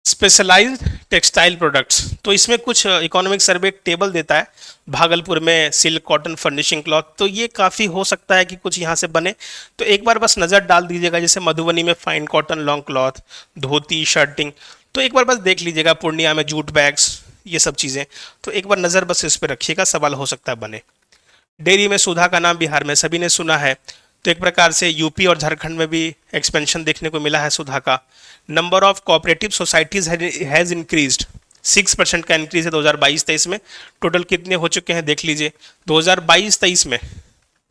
स्पेशलाइज्ड टेक्सटाइल प्रोडक्ट्स, तो इसमें कुछ इकोनॉमिक सर्वे एक टेबल देता है। भागलपुर में सिल्क, कॉटन, फर्निशिंग क्लॉथ, तो ये काफ़ी हो सकता है कि कुछ यहाँ से बने। तो एक बार बस नज़र डाल दीजिएगा। जैसे मधुबनी में फाइन कॉटन लॉन्ग क्लॉथ, धोती, शर्टिंग, तो एक बार बस देख लीजिएगा। पूर्णिया में जूट बैग्स, ये सब चीज़ें, तो एक बार नज़र बस इस पर रखिएगा, सवाल हो सकता है बने। डेयरी में सुधा का नाम बिहार में सभी ने सुना है, तो एक प्रकार से यूपी और झारखंड में भी एक्सपेंशन देखने को मिला है सुधा का। Number of cooperative societies has increased, 6% का इंक्रीज है 2022-23 में। टोटल कितने हो चुके हैं देख लीजिए। 2022-23 में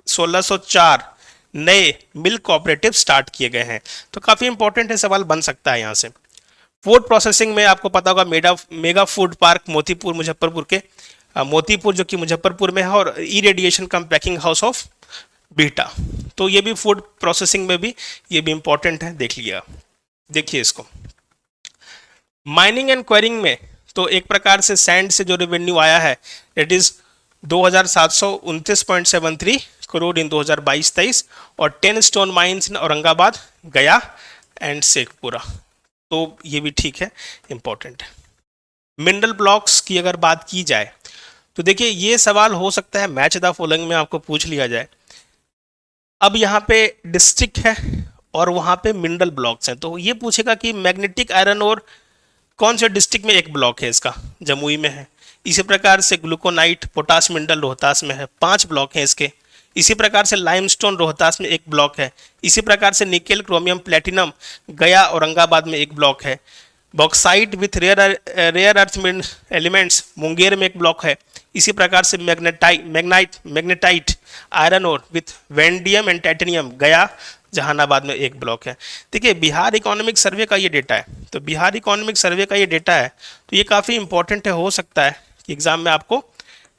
1604 नए मिल्क कोऑपरेटिव स्टार्ट किए गए हैं। तो काफ़ी इंपॉर्टेंट है, सवाल बन सकता है यहाँ से। फूड प्रोसेसिंग में आपको पता होगा mega food park Motipur Muzaffarpur के, मोतीपुर जो कि मुजफ्फरपुर में है, और E radiation cum packing house of Bihta. तो ये भी फूड प्रोसेसिंग में भी ये भी इंपॉर्टेंट है, देख लिया। देखिए इसको माइनिंग एंड क्वेरिंग में, तो एक प्रकार से सैंड से जो रेवेन्यू आया है इट इज 2729.73 करोड़ इन 2022-23, और 10 स्टोन माइंस इन औरंगाबाद, गया एंड शेखपुरा। तो ये भी ठीक है, इंपॉर्टेंट है। मिनरल ब्लॉक्स की अगर बात की जाए तो देखिए ये सवाल हो सकता है मैच द फॉलोइंग में आपको पूछ लिया जाए। अब यहाँ पे डिस्ट्रिक्ट है और वहाँ पे मिनरल ब्लॉक्स हैं, तो ये पूछेगा कि मैग्नेटिक आयरन और कौन से डिस्ट्रिक्ट में एक ब्लॉक है इसका? जमुई में है। इसी प्रकार से ग्लूकोनाइट पोटाश मिनरल रोहतास में है, 5 ब्लॉक हैं इसके। इसी प्रकार से लाइमस्टोन रोहतास में एक ब्लॉक है। इसी प्रकार से निकेल क्रोमियम प्लेटिनम गया औरंगाबाद में एक ब्लॉक है। Bauxite with rare earth elements Munger में एक ब्लॉक है। इसी प्रकार से मैग्नेटाइट आयरन और with vanadium and titanium Gaya, Jehanabad में एक ब्लॉक है। देखिए बिहार इकोनॉमिक सर्वे का ये डेटा है, तो बिहार इकोनॉमिक सर्वे का ये डेटा है, तो ये काफ़ी इंपॉर्टेंट है। हो सकता है कि एग्जाम में आपको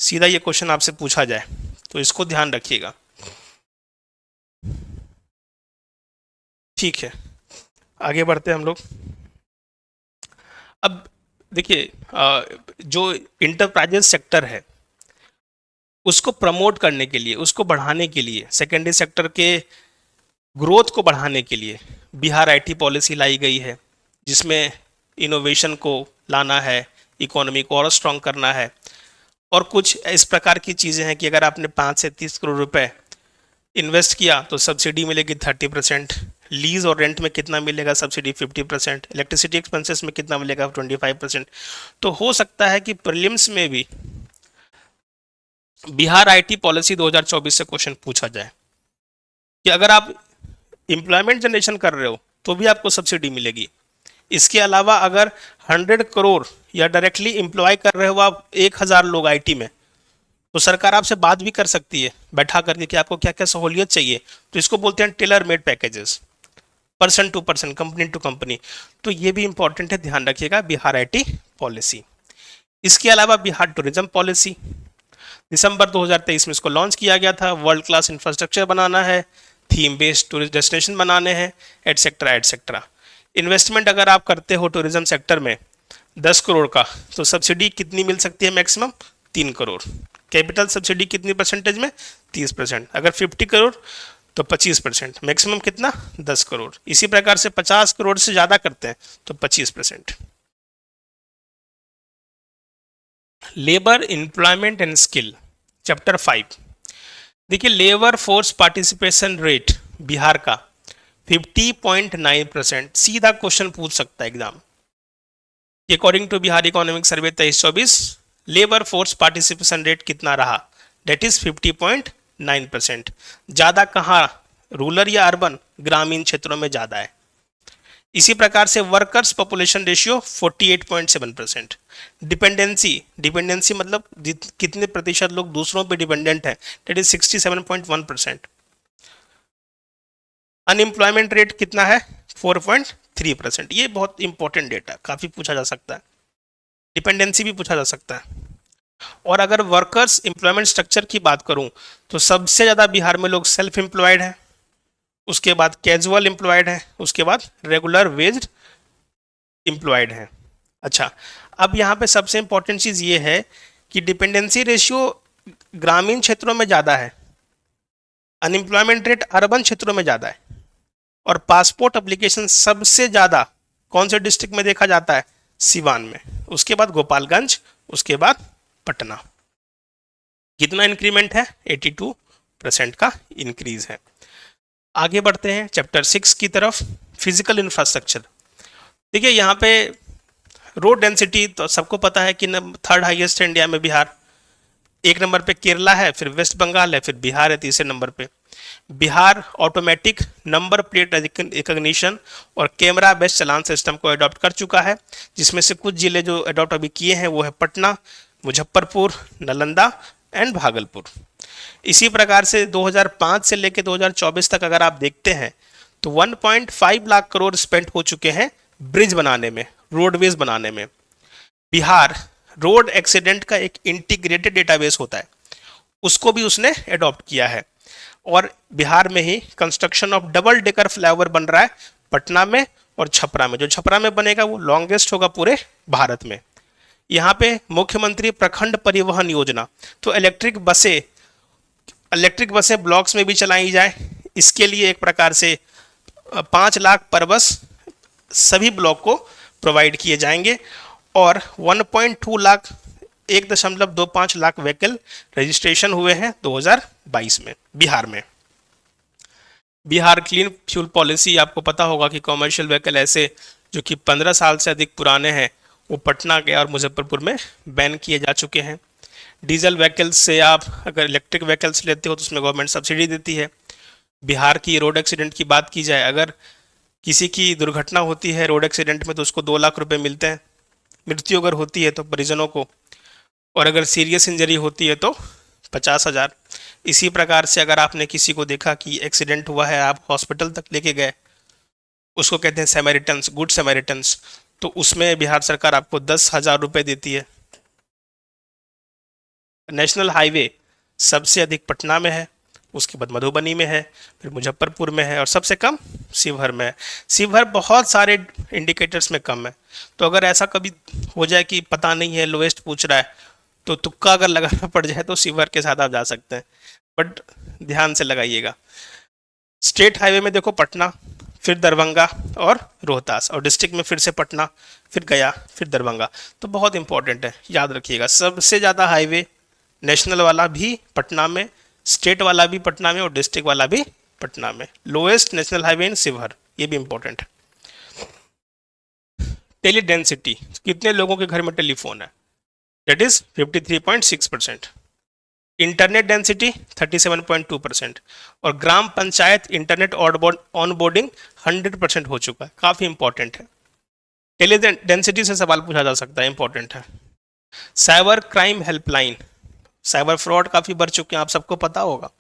सीधा ये क्वेश्चन आपसे पूछा जाए, तो इसको ध्यान रखिएगा। ठीक है, आगे बढ़ते हैं हम लोग। अब देखिए जो इंटरप्राइजेस सेक्टर है उसको प्रमोट करने के लिए, उसको बढ़ाने के लिए, सेकेंडरी सेक्टर के ग्रोथ को बढ़ाने के लिए बिहार आईटी पॉलिसी लाई गई है, जिसमें इनोवेशन को लाना है, इकोनॉमी को और स्ट्रॉन्ग करना है। और कुछ इस प्रकार की चीज़ें हैं कि अगर आपने 5 से 30 करोड़ रुपए इन्वेस्ट किया तो सब्सिडी मिलेगी 30%, लीज और रेंट में कितना मिलेगा सब्सिडी 50%, इलेक्ट्रिसिटी एक्सपेंसेस में कितना मिलेगा 25%। तो हो सकता है कि प्रीलिम्स में भी बिहार आईटी पॉलिसी 2024 से क्वेश्चन पूछा जाए कि अगर आप एम्प्लॉयमेंट जनरेशन कर रहे हो तो भी आपको सब्सिडी मिलेगी। इसके अलावा अगर 100 करोड़ या डायरेक्टली एम्प्लॉय कर रहे हो आप 1000 लोग आईटी में, तो सरकार आपसे बात भी कर सकती है बैठा करके कि आपको क्या क्या सहूलियत चाहिए। तो इसको बोलते हैं tailor made packages, person to person, company to company. तो ये भी इंपॉर्टेंट है, ध्यान रखिएगा बिहार आईटी पॉलिसी। इसके अलावा बिहार टूरिज्म पॉलिसी, दिसंबर 2023 में इसको लॉन्च किया गया था। वर्ल्ड क्लास इंफ्रास्ट्रक्चर बनाना है, थीम बेस्ड टूरिस्ट डेस्टिनेशन बनाने हैं, एटसेट्रा एटसेट्रा। इन्वेस्टमेंट अगर आप करते हो टूरिज्म सेक्टर में 10 करोड़ का, तो सब्सिडी कितनी मिल सकती है? मैक्सिमम 3 करोड़। कैपिटल सब्सिडी कितनी परसेंटेज में? 30%। अगर 50 करोड़ तो 25%। मैक्सिमम कितना? 10 करोड़। इसी प्रकार से 50 करोड़ से ज़्यादा करते हैं तो 25%। Labour employment and skill, chapter 5। देखिए labour force participation rate Bihar का 50.9%। सीधा क्वेश्चन पूछ सकता है exam. According to Bihar economic survey 23-24, labour force participation rate कितना रहा? That is 50.9%। ज़्यादा कहाँ, रूरल या अर्बन? ग्रामीण क्षेत्रों में ज़्यादा है। इसी प्रकार से वर्कर्स पॉपुलेशन रेशियो 48.7%। डिपेंडेंसी मतलब कितने प्रतिशत लोग दूसरों पे डिपेंडेंट है, डेट इज 67.1%। अनएम्प्लॉयमेंट रेट कितना है? 4.3%। ये बहुत इंपॉर्टेंट डेटा, काफ़ी पूछा जा सकता है। डिपेंडेंसी भी पूछा जा सकता है। और अगर वर्कर्स एम्प्लॉयमेंट स्ट्रक्चर की बात करूं तो सबसे ज़्यादा बिहार में लोग सेल्फ एम्प्लॉयड हैं, उसके बाद कैजुअल एम्प्लॉयड है, उसके बाद रेगुलर वेज्ड एम्प्लॉयड है। अच्छा, अब यहाँ पे सबसे इंपॉर्टेंट चीज़ ये है कि डिपेंडेंसी रेशियो ग्रामीण क्षेत्रों में ज़्यादा है, अनएम्प्लॉयमेंट रेट अर्बन क्षेत्रों में ज़्यादा है, और पासपोर्ट एप्लीकेशन सबसे ज़्यादा कौन से डिस्ट्रिक्ट में देखा जाता है? सिवान में, उसके बाद गोपालगंज, उसके बाद पटना। कितना इंक्रीमेंट है? 82% का इंक्रीज है। आगे बढ़ते हैं चैप्टर 6 की तरफ, फिजिकल इंफ्रास्ट्रक्चर। देखिए यहाँ पे रोड डेंसिटी तो सबको पता है कि 3rd हाईएस्ट है इंडिया में बिहार। 1 नंबर पे केरला है, फिर वेस्ट बंगाल है, फिर बिहार है 3रे नंबर पे। Bihar automatic number plate recognition और कैमरा बेस्ड चालान सिस्टम को अडॉप्ट कर चुका है, जिसमें से कुछ जिले जो अडॉप्ट अभी किए हैं वो है पटना, मुजफ्फरपुर, नालंदा एंड भागलपुर। इसी प्रकार से 2005 से लेकर 2024 तक अगर आप देखते हैं तो 1.5 लाख करोड़ स्पेंड हो चुके हैं ब्रिज बनाने में, रोडवेज बनाने में। बिहार रोड एक्सीडेंट का एक इंटीग्रेटेड डेटाबेस होता है, उसको भी उसने अडॉप्ट किया है। और बिहार में ही construction of double decker flyover बन रहा है पटना में और छपरा में। जो छपरा में बनेगा वो लॉन्गेस्ट होगा पूरे भारत में। यहाँ पे मुख्यमंत्री प्रखंड परिवहन योजना, तो इलेक्ट्रिक बसें ब्लॉक्स में भी चलाई जाए, इसके लिए एक प्रकार से 5 लाख पर बस सभी ब्लॉक को प्रोवाइड किए जाएंगे, और 1.2 लाख 1.25 लाख व्हीकल रजिस्ट्रेशन हुए हैं 2022 में बिहार में। बिहार क्लीन फ्यूल पॉलिसी, आपको पता होगा कि कॉमर्शियल व्हीकल ऐसे जो कि 15 साल से अधिक पुराने हैं वो पटना के और मुजफ्फरपुर में बैन किए जा चुके हैं। डीजल व्हीकल्स से आप अगर इलेक्ट्रिक व्हीकल्स लेते हो तो उसमें गवर्नमेंट सब्सिडी देती है। बिहार की रोड एक्सीडेंट की बात की जाए, अगर किसी की दुर्घटना होती है रोड एक्सीडेंट में तो उसको 2 लाख रुपए मिलते हैं, मृत्यु अगर होती है तो परिजनों को, और अगर सीरियस इंजरी होती है तो 50,000। इसी प्रकार से अगर आपने किसी को देखा कि एक्सीडेंट हुआ है, आप हॉस्पिटल तक लेके गए, उसको कहते हैं सैमेरिटन्स, गुड सैमेरिटन्स, तो उसमें बिहार सरकार आपको 10,000 रुपये देती है। नेशनल हाईवे सबसे अधिक पटना में है, उसके बाद मधुबनी में है, फिर मुजफ्फरपुर में है और सबसे कम शिवहर में है। शिवहर बहुत सारे इंडिकेटर्स में कम है, तो अगर ऐसा कभी हो जाए कि पता नहीं है, लोएस्ट पूछ रहा है, तो तुक्का अगर लगाना पड़ जाए तो शिवहर के साथ आप जा सकते हैं, बट ध्यान से लगाइएगा। स्टेट हाईवे में देखो पटना, फिर दरभंगा और रोहतास, और डिस्ट्रिक्ट में फिर से पटना, फिर गया, फिर दरभंगा। तो बहुत इंपॉर्टेंट है, याद रखिएगा। सबसे ज़्यादा हाईवे नेशनल वाला भी पटना में, स्टेट वाला भी पटना में और डिस्ट्रिक्ट वाला भी पटना में। Lowest national highway in Sheohar, ये भी इंपॉर्टेंट है। टेली डेंसिटी, कितने लोगों के घर में टेलीफोन है, दैट इज 53.6%। Internet density 37.2%। और ग्राम पंचायत इंटरनेट ऑनबोर्डिंग 100% हो चुका है, काफ़ी इंपॉर्टेंट है। टेली डेंसिटी से सवाल पूछा जा सकता है, इंपॉर्टेंट है। Cyber crime helpline, cyber fraud काफ़ी बढ़ चुके हैं, आप सबको पता होगा,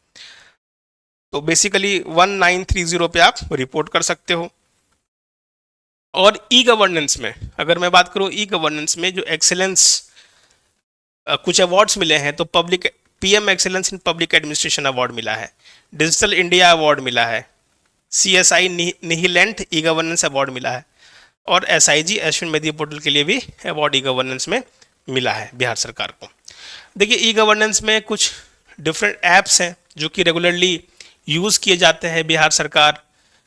तो बेसिकली 1930 पे आप रिपोर्ट कर सकते हो। और ई गवर्नेंस में अगर मैं बात करूँ, ई गवर्नेंस में जो एक्सेलेंस कुछ अवार्ड्स मिले हैं, तो public PM excellence in public administration award मिला है, डिजिटल इंडिया अवार्ड मिला है, सीएसआई निहिलेंट ई गवर्नेंस अवार्ड मिला है, और एसआईजी अश्विन मेधी पोर्टल के लिए भी अवार्ड ई गवर्नेंस में मिला है बिहार सरकार को। देखिए, ई गवर्नेंस में कुछ डिफरेंट ऐप्स हैं जो कि रेगुलरली यूज़ किए जाते हैं बिहार सरकार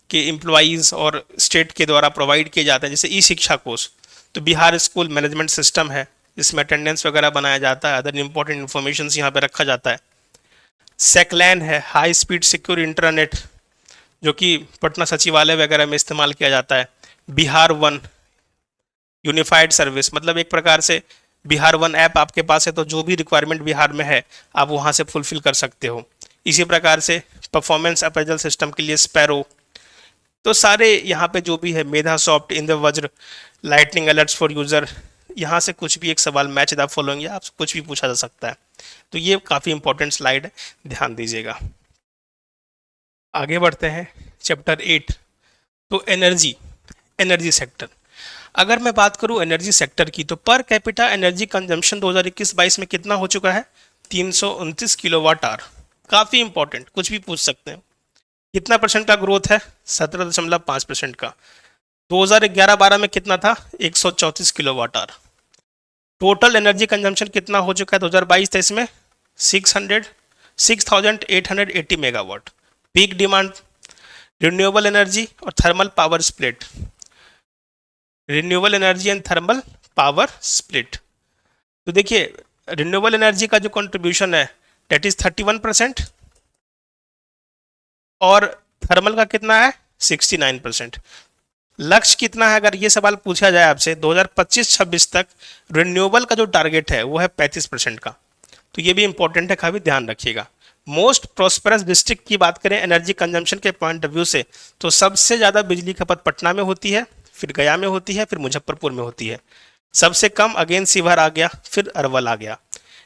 के एम्प्लॉइज़ और स्टेट के द्वारा प्रोवाइड किए जाते हैं, जैसे ई शिक्षा कोष, तो बिहार स्कूल मैनेजमेंट सिस्टम है, जिसमें अटेंडेंस वगैरह बनाया जाता है, अदर इंपॉर्टेंट इन्फॉर्मेशन यहाँ पे रखा जाता है। सेकलैन है, हाई स्पीड सिक्योर इंटरनेट, जो कि पटना सचिवालय वगैरह में इस्तेमाल किया जाता है। बिहार वन यूनिफाइड सर्विस, मतलब एक प्रकार से बिहार वन ऐप आपके पास है तो जो भी रिक्वायरमेंट बिहार में है आप वहाँ से फुलफिल कर सकते हो। इसी प्रकार से परफॉर्मेंस अप्रेजल सिस्टम के लिए स्पैरो, तो सारे यहाँ पे जो भी है, मेधा सॉफ्ट, इंद्र वज्र, लाइटनिंग अलर्ट्स फॉर यूज़र, यहाँ से कुछ भी एक सवाल मैच द फॉलोइंग या आपसे कुछ भी पूछा जा सकता है। तो ये काफ़ी इंपॉर्टेंट स्लाइड है, ध्यान दीजिएगा। आगे बढ़ते हैं, चैप्टर 8, तो एनर्जी सेक्टर। अगर मैं बात करूं एनर्जी सेक्टर की, तो पर कैपिटा एनर्जी कंजम्पशन 2021-22 में कितना हो चुका है, 329 किलोवाट आवर। काफ़ी इंपॉर्टेंट, कुछ भी पूछ सकते हैं। कितना परसेंट का ग्रोथ है, 17.5% का। 2011-12 में कितना था, 134 kilowatt hour. Total energy consumption कितना हो चुका है 2022-23 में, 6,880 megawatt. Peak demand, renewable energy और thermal power split, renewable energy and thermal power split. तो देखिए, रिन्यूएबल एनर्जी का जो कंट्रीब्यूशन है डेट इज 31%, और थर्मल का कितना है, 69%। लक्ष्य कितना है, अगर ये सवाल पूछा जाए आपसे, 2025-26 तक रिन्यूएबल का जो टारगेट है वो है 35% का। तो ये भी इंपॉर्टेंट है, काफ़ी ध्यान रखिएगा। मोस्ट प्रॉस्परस डिस्ट्रिक्ट की बात करें एनर्जी कंजम्पशन के पॉइंट ऑफ व्यू से, तो सबसे ज़्यादा बिजली खपत पटना में होती है, फिर गया में होती है, फिर मुजफ्फरपुर में होती है। सबसे कम अगेन शिवहर आ गया, फिर अरवल आ गया।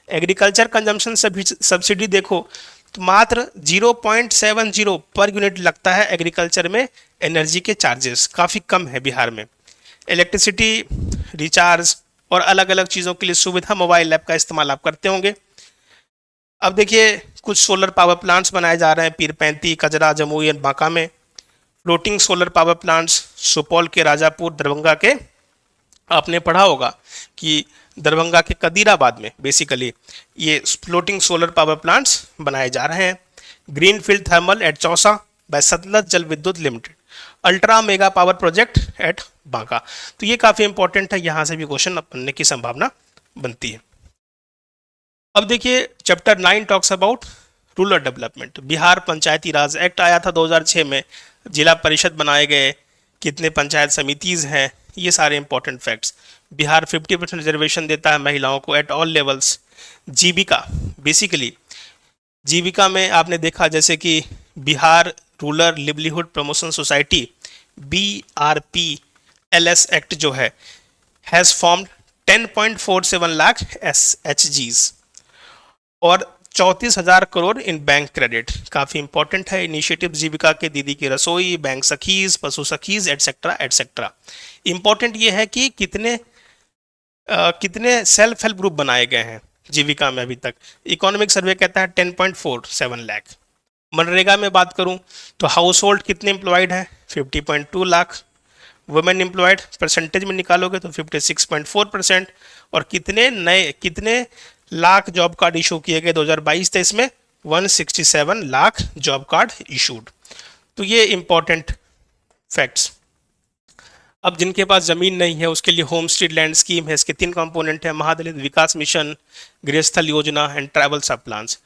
एग्रीकल्चर कंजम्पशन सब्सिडी देखो तो मात्र 0.70 पर यूनिट लगता है एग्रीकल्चर में एनर्जी के चार्जेस, काफ़ी कम है बिहार में। इलेक्ट्रिसिटी रिचार्ज और अलग अलग चीज़ों के लिए सुविधा मोबाइल ऐप का इस्तेमाल आप करते होंगे। अब देखिए, कुछ सोलर पावर प्लांट्स बनाए जा रहे हैं पीरपैंती, कजरा, जमुई एंड बांका में। Floating solar power plants Supaul के राजापुर, दरभंगा के, आपने पढ़ा होगा कि दरभंगा के कदीराबाद में बेसिकली ये फ्लोटिंग सोलर पावर प्लांट्स बनाए जा रहे हैं। Greenfield thermal at Chausa by Sutlej Jal Vidyut limited, ultra mega power project at Banka. तो ये काफ़ी इंपॉर्टेंट है, यहाँ से भी क्वेश्चन बनने की संभावना बनती है। अब देखिए, chapter 9 talks about rural development. Bihar Panchayati Raj act आया था 2006 में, जिला परिषद बनाए गए, कितने पंचायत समितिज़ हैं, ये सारे इंपॉर्टेंट फैक्ट्स। बिहार 50% रिजर्वेशन देता है महिलाओं को at all levels. Jeevika, basically Jeevika में आपने देखा जैसे कि Bihar rural livelihood promotion society BRPLS act जो है हैज़ फॉर्म्ड 10.47 लाख SHGs, और 34,000 करोड़ इन बैंक क्रेडिट। काफ़ी इंपॉर्टेंट है इनिशिएटिव जीविका के, दीदी की रसोई, बैंक सखीज, पशु सखीज, एटसेट्रा एटसेट्रा। इंपॉर्टेंट ये है कि कितने सेल्फ हेल्प ग्रुप बनाए गए हैं जीविका में अभी तक। इकोनॉमिक सर्वे कहता है 10.47 लाख। मनरेगा में बात करूं तो हाउस होल्ड कितने एम्प्लॉयड हैं, 50.2 लाख। वुमेन एम्प्लॉयड परसेंटेज में निकालोगे तो 56.4%। और कितने लाख जॉब कार्ड इशू किए गए 2022-23 में, 167 लाख जॉब कार्ड इशूड। तो ये इंपॉर्टेंट फैक्ट्स। अब जिनके पास ज़मीन नहीं है उसके लिए होम स्ट्रीट लैंड स्कीम है। इसके 3 कंपोनेंट है, महादलित विकास मिशन, गृहस्थल योजना एंड ट्रैवल सब प्लान्स।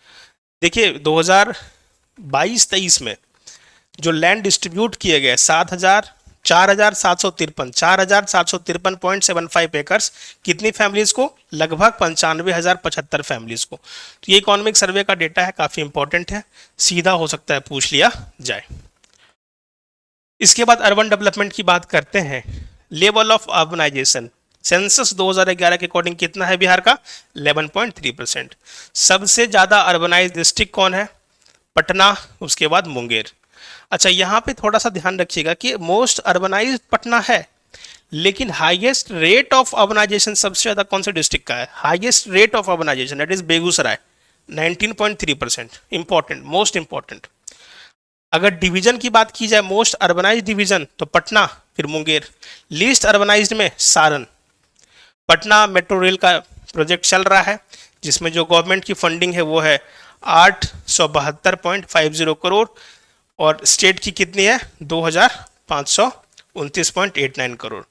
देखिए 2022-23 में जो लैंड डिस्ट्रीब्यूट किए गए 4,753.75 एकर्स, कितनी फैमिलीज को, लगभग 95,075 फैमिलीज को। तो ये इकोनॉमिक सर्वे का डेटा है, काफ़ी इंपॉर्टेंट है, सीधा हो सकता है पूछ लिया जाए। इसके बाद अर्बन डेवलपमेंट की बात करते हैं। लेवल ऑफ अर्बनाइजेशन, सेंसस 2011 के अकॉर्डिंग कितना है बिहार का, 11.3%। सबसे ज़्यादा अर्बनाइज डिस्ट्रिक्ट कौन है, पटना, उसके बाद मुंगेर। अच्छा, यहाँ पे थोड़ा सा ध्यान रखिएगा कि मोस्ट अर्बनाइज पटना है, लेकिन हाईएस्ट रेट ऑफ अर्बनाइजेशन सबसे ज़्यादा कौन से डिस्ट्रिक्ट का है, highest rate of urbanisation that is Begusarai, 19.3%। Important, most important. अगर डिवीजन की बात की जाए, मोस्ट अर्बनाइज डिवीजन, तो पटना, फिर मुंगेर। लीस्ट अर्बनाइज्ड में सारण। पटना मेट्रो रेल का प्रोजेक्ट चल रहा है जिसमें जो गवर्नमेंट की फंडिंग है वो है 872.50 करोड़, और स्टेट की कितनी है, 2,529.89 करोड़।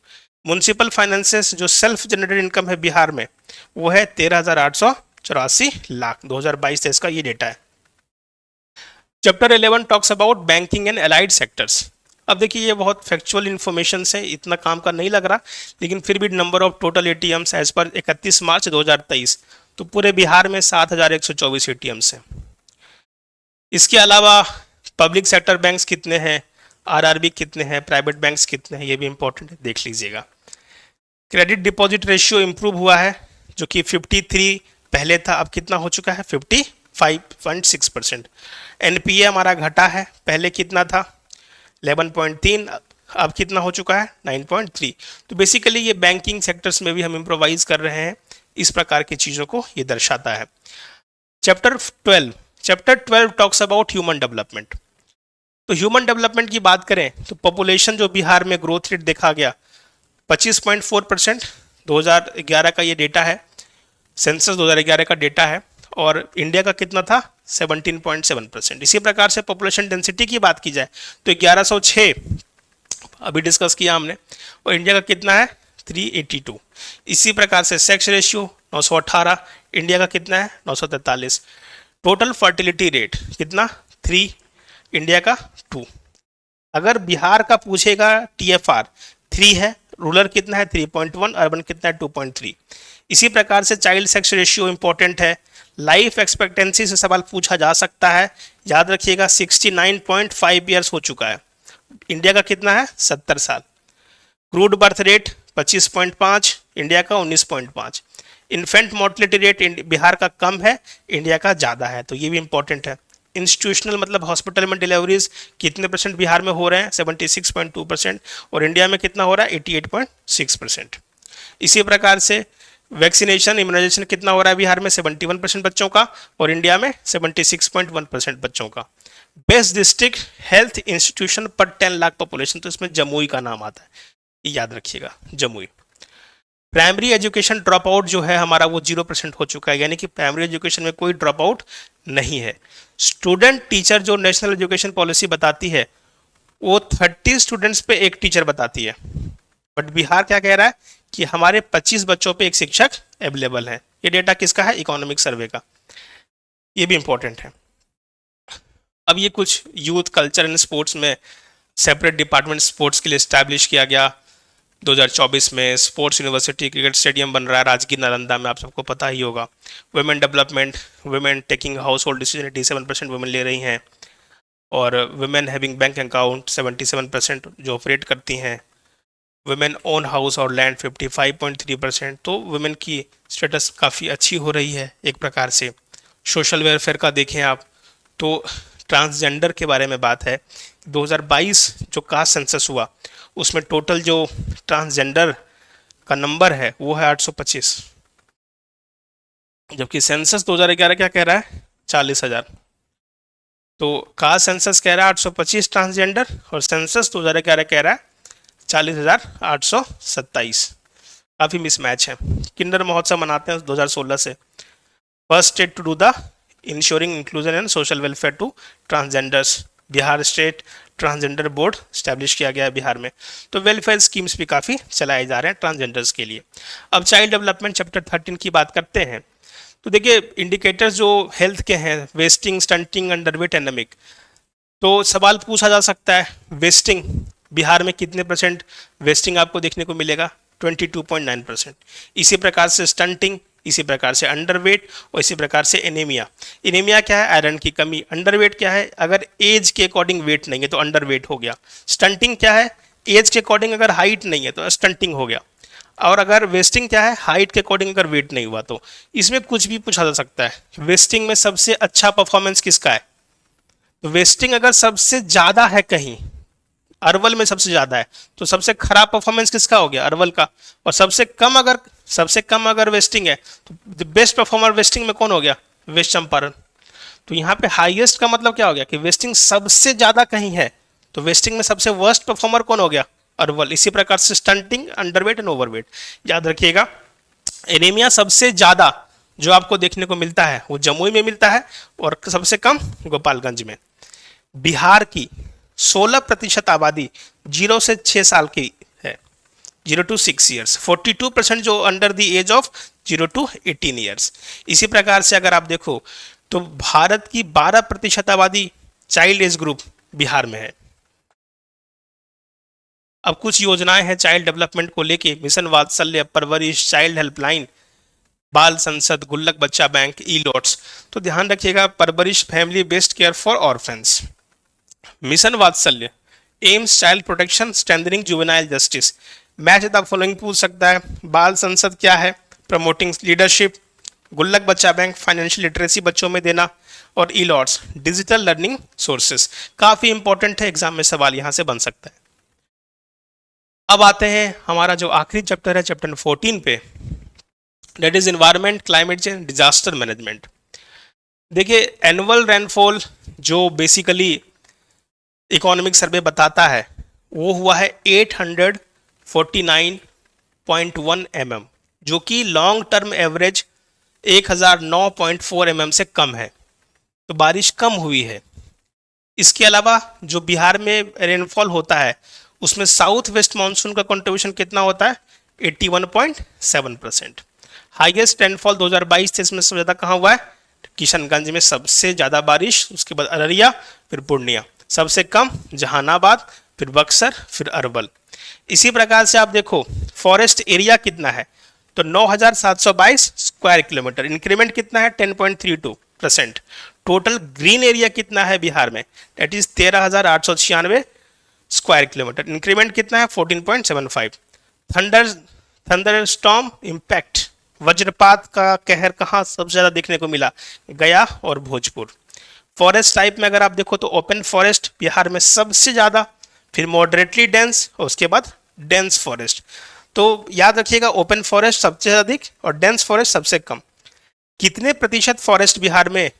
म्यूनसिपल फाइनेंसेस जो सेल्फ जनरेटेड इनकम है बिहार में वो है 13,884 लाख। 2022-23 का ये डेटा है। Chapter 11 talks about banking and allied sectors. अब देखिए ये बहुत फैक्चुअल इन्फॉर्मेशन है, इतना काम का नहीं लग रहा, लेकिन फिर भी number of total ATMs as per 31 मार्च 2023, तो पूरे बिहार में 7,124 एटीएम्स हैं। इसके अलावा पब्लिक सेक्टर बैंक्स कितने हैं, आरआरबी कितने हैं, प्राइवेट बैंक्स कितने हैं, ये भी इंपॉर्टेंट है, देख लीजिएगा। क्रेडिट डिपॉजिट रेशियो इंप्रूव हुआ है, जो कि 53 पहले था, अब कितना हो चुका है, 55.6%। एनपीए हमारा घटा है, पहले कितना था 11.3, अब कितना हो चुका है 9.3। तो बेसिकली ये बैंकिंग सेक्टर्स में भी हम इम्प्रोवाइज कर रहे हैं, इस प्रकार की चीज़ों को ये दर्शाता है। Chapter 12 talks about human development. तो ह्यूमन डेवलपमेंट की बात करें तो पॉपुलेशन जो बिहार में ग्रोथ रेट देखा गया 25.4%, 2011 का ये डेटा है, सेंसस 2011 का डेटा है, और इंडिया का कितना था 17.7%। इसी प्रकार से पॉपुलेशन डेंसिटी की बात की जाए तो 1106 अभी डिस्कस किया हमने, और इंडिया का कितना है 382। इसी प्रकार से सेक्स रेशियो 918, इंडिया का कितना है 943। टोटल फर्टिलिटी रेट कितना 3, इंडिया का 2। अगर बिहार का पूछेगा TFR 3 है, रूरल कितना है 3.1, अर्बन कितना है 2.3। इसी प्रकार से चाइल्ड सेक्स रेशियो इंपॉर्टेंट है। लाइफ एक्सपेक्टेंसी से सवाल पूछा जा सकता है, याद रखिएगा 69.5 ईयर्स हो चुका है, इंडिया का कितना है 70 साल। क्रूड बर्थ रेट 25.5, इंडिया का 19.5। इन्फेंट मोर्टलिटी रेट बिहार का कम है, इंडिया का ज़्यादा है, तो ये भी इंपॉर्टेंट है। इंस्टीट्यूशनल मतलब हॉस्पिटल में डिलीवरीज कितने परसेंट बिहार में हो रहे हैं 76.2%, और इंडिया में कितना हो रहा है 88.6%। इसी प्रकार से वैक्सीनेशन इम्यूनाइजेशन कितना हो रहा है बिहार में 71% बच्चों का, और इंडिया में 76.1% बच्चों का। बेस्ट डिस्ट्रिक्ट हेल्थ इंस्टीट्यूशन पर 10 लाख पॉपुलेशन, तो इसमें जमुई का नाम आता है, ये याद रखिएगा, Jamui. Primary education drop out जो है हमारा वो 0% हो चुका है, यानी कि प्राइमरी एजुकेशन में कोई ड्रॉप आउट नहीं है। स्टूडेंट टीचर जो नेशनल एजुकेशन पॉलिसी बताती है वो 30 स्टूडेंट्स पे एक टीचर बताती है, बट बिहार क्या कह रहा है कि हमारे 25 बच्चों पे एक शिक्षक अवेलेबल है। ये डेटा किसका है, इकोनॉमिक सर्वे का, ये भी इंपॉर्टेंट है। अब ये कुछ यूथ कल्चर एंड स्पोर्ट्स में सेपरेट डिपार्टमेंट स्पोर्ट्स के लिए इस्टेब्लिश किया गया 2024 में। स्पोर्ट्स यूनिवर्सिटी क्रिकेट स्टेडियम बन रहा है राजगीर नालंदा में, आप सबको पता ही होगा। Women development, women taking house hold decision 87% women ले रही हैं, और वुमेन हैविंग बैंक अकाउंट 77% जो ऑपरेट करती हैं। वुमेन ओन हाउस और लैंड 55.3%, तो वुमेन की स्टेटस काफ़ी अच्छी हो रही है एक प्रकार से। सोशल वेलफेयर का देखें आप तो ट्रांसजेंडर के बारे में बात है। 2022 जो कास्ट सेंसस हुआ उसमें टोटल जो ट्रांसजेंडर का नंबर है वो है 825, जबकि सेंसस 2011 क्या कह रहा है 40,000। तो कास्ट सेंसस कह रहा है 825 ट्रांसजेंडर और सेंसस 2011 कह रहा है 40,827। काफ़ी मिसमैच है। किंडर महोत्सव मनाते हैं 2016 से। First state to do the ensuring inclusion and social welfare to transgenders, Bihar state transgender board establish किया गया है बिहार में। तो वेलफेयर स्कीम्स भी काफ़ी चलाए जा रहे हैं ट्रांसजेंडर्स के लिए। अब चाइल्ड डेवलपमेंट चैप्टर 13 की बात करते हैं तो देखिए इंडिकेटर्स जो हेल्थ के हैं, वेस्टिंग, स्टंटिंग, अंडरवेट, एनेमिक। तो सवाल पूछा जा सकता है वेस्टिंग बिहार में कितने परसेंट वेस्टिंग आपको देखने को मिलेगा, 22.9%। इसी प्रकार से स्टंटिंग, इसी प्रकार से अंडरवेट और इसी प्रकार से एनीमिया। एनीमिया क्या है, आयरन की कमी। अंडरवेट क्या है, अगर एज के अकॉर्डिंग वेट नहीं है तो अंडरवेट हो गया। स्टंटिंग क्या है, एज के अकॉर्डिंग अगर हाइट नहीं है तो स्टंटिंग हो गया। और अगर वेस्टिंग क्या है, हाइट के अकॉर्डिंग अगर वेट नहीं हुआ तो। इसमें कुछ भी पूछा जा सकता है। वेस्टिंग में सबसे अच्छा परफॉर्मेंस किसका है, तो वेस्टिंग अगर सबसे ज्यादा है कहीं, अरवल में सबसे ज्यादा है, तो सबसे खराब परफॉर्मेंस किसका हो गया, अरवल का। और सबसे कम अगर वेस्टिंग है तो बेस्ट परफॉर्मर वेस्टिंग में कौन हो गया, वेस्ट चंपारण। तो यहाँ पे हाईएस्ट का मतलब क्या हो गया कि वेस्टिंग सबसे ज्यादा कहीं है, तो वेस्टिंग में सबसे वर्स्ट परफॉर्मर कौन हो गया, अरवल। इसी प्रकार से स्टंटिंग, अंडरवेट एंड ओवरवेट याद रखिएगा। एनीमिया सबसे ज्यादा जो आपको देखने को मिलता है वो जमुई में मिलता है और सबसे कम गोपालगंज में। बिहार की 16% आबादी 0 से 6 साल की है, 0 to 6 ईयर्स। 42% जो under the age of 0 to 18 years. इसी प्रकार से अगर आप देखो तो भारत की 12% आबादी चाइल्ड एज ग्रुप बिहार में है। अब कुछ योजनाएं हैं चाइल्ड डेवलपमेंट को लेके, मिशन वात्सल्य, परवरिश, चाइल्ड हेल्पलाइन, बाल संसद, गुल्लक बच्चा बैंक, ई लॉट्स। तो ध्यान रखिएगा, Parvarish family based care for orphans. Mission Vatsalya aims child protection strengthening juvenile justice. Match the following पूछ सकता है। बाल संसद क्या है, प्रमोटिंग लीडरशिप। गुल्लक बच्चा बैंक फाइनेंशियल लिटरेसी बच्चों में देना। और ई लॉट्स डिजिटल लर्निंग सोर्सेस। काफी इंपॉर्टेंट है, एग्जाम में सवाल यहां से बन सकता है। अब आते हैं हमारा जो आखिरी चैप्टर है, चैप्टर 14 पे, that is environment, climate change, disaster management. देखिए एनुअल रेनफॉल जो बेसिकली इकोनॉमिक सर्वे बताता है वो हुआ है 849.1 mm, जो कि लॉन्ग टर्म एवरेज 1009.4 mm से कम है। तो बारिश कम हुई है। इसके अलावा जो बिहार में रेनफॉल होता है उसमें साउथ वेस्ट मानसून का कंट्रीब्यूशन कितना होता है, 81.7%। हाईएस्ट रेनफॉल 2022 से इसमें सबसे ज़्यादा कहाँ हुआ है, किशनगंज में सबसे ज़्यादा बारिश, उसके बाद अररिया, फिर पूर्णिया। सबसे कम जहानाबाद, फिर बक्सर, फिर अरवल। इसी प्रकार से आप देखो फॉरेस्ट एरिया कितना है, तो 9,722 स्क्वायर किलोमीटर। इंक्रीमेंट कितना है, 10.32%। टोटल ग्रीन एरिया कितना है बिहार में, that is 13,896 square kilometre. Increment कितना है, 14.75। थंडर स्टॉर्म इम्पैक्ट, वज्रपात का कहर कहाँ सबसे ज़्यादा देखने को मिला, गया और भोजपुर। फॉरेस्ट टाइप में अगर आप देखो तो ओपन फॉरेस्ट बिहार में सबसे ज़्यादा, फिर मॉडरेटली डेंस और उसके बाद डेंस फॉरेस्ट। तो याद रखिएगा ओपन फॉरेस्ट सबसे अधिक और डेंस फॉरेस्ट सबसे कम। कितने प्रतिशत फॉरेस्ट बिहार में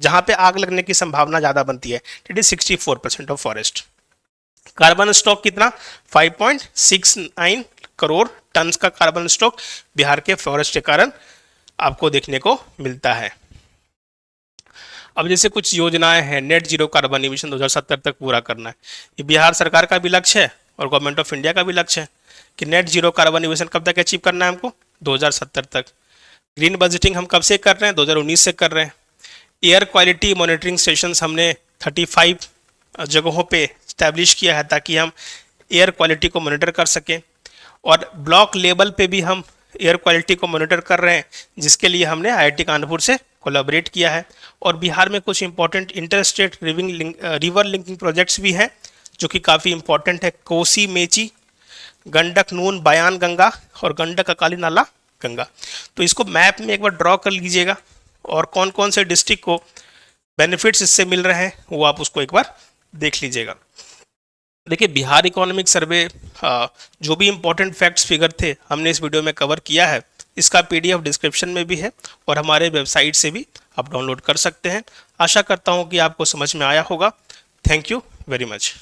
जहां पे आग लगने की संभावना ज़्यादा बनती है, it is 64% of forest. Carbon stock कितना, 5.69 करोड़ टन का कार्बन स्टॉक बिहार के फॉरेस्ट के कारण आपको देखने को मिलता है। अब जैसे कुछ योजनाएं हैं, नेट जीरो कार्बन इमिशन 2070 तक पूरा करना है, ये बिहार सरकार का भी लक्ष्य है और गवर्नमेंट ऑफ इंडिया का भी लक्ष्य है कि नेट जीरो कार्बन इमिशन कब तक अचीव करना है हमको, 2070 तक। ग्रीन बजटिंग हम कब से कर रहे हैं, 2019 से कर रहे हैं। एयर क्वालिटी मॉनिटरिंग स्टेशन हमने 35 जगहों पे स्टैब्लिश किया है ताकि हम एयर क्वालिटी को मॉनिटर कर सकें। और ब्लॉक लेवल पे भी हम एयर क्वालिटी को मॉनिटर कर रहे हैं, जिसके लिए हमने IIT कानपुर से कोलैबोरेट किया है। और बिहार में कुछ important inter state river linking projects भी हैं जो कि काफ़ी इंपॉर्टेंट है। कोसी मेची, गंडक नून बयान गंगा और गंडक अकाली नाला गंगा। तो इसको मैप में एक बार ड्रॉ कर लीजिएगा और कौन कौन से डिस्ट्रिक्ट को बेनिफिट्स इससे मिल रहे हैं वो आप उसको एक बार देख लीजिएगा। देखिए बिहार इकोनॉमिक सर्वे जो भी इंपॉर्टेंट फैक्ट्स फिगर थे हमने इस वीडियो में कवर किया है, इसका पीडीएफ डिस्क्रिप्शन में भी है और हमारे वेबसाइट से भी आप डाउनलोड कर सकते हैं। आशा करता हूँ कि आपको समझ में आया होगा। Thank you very much.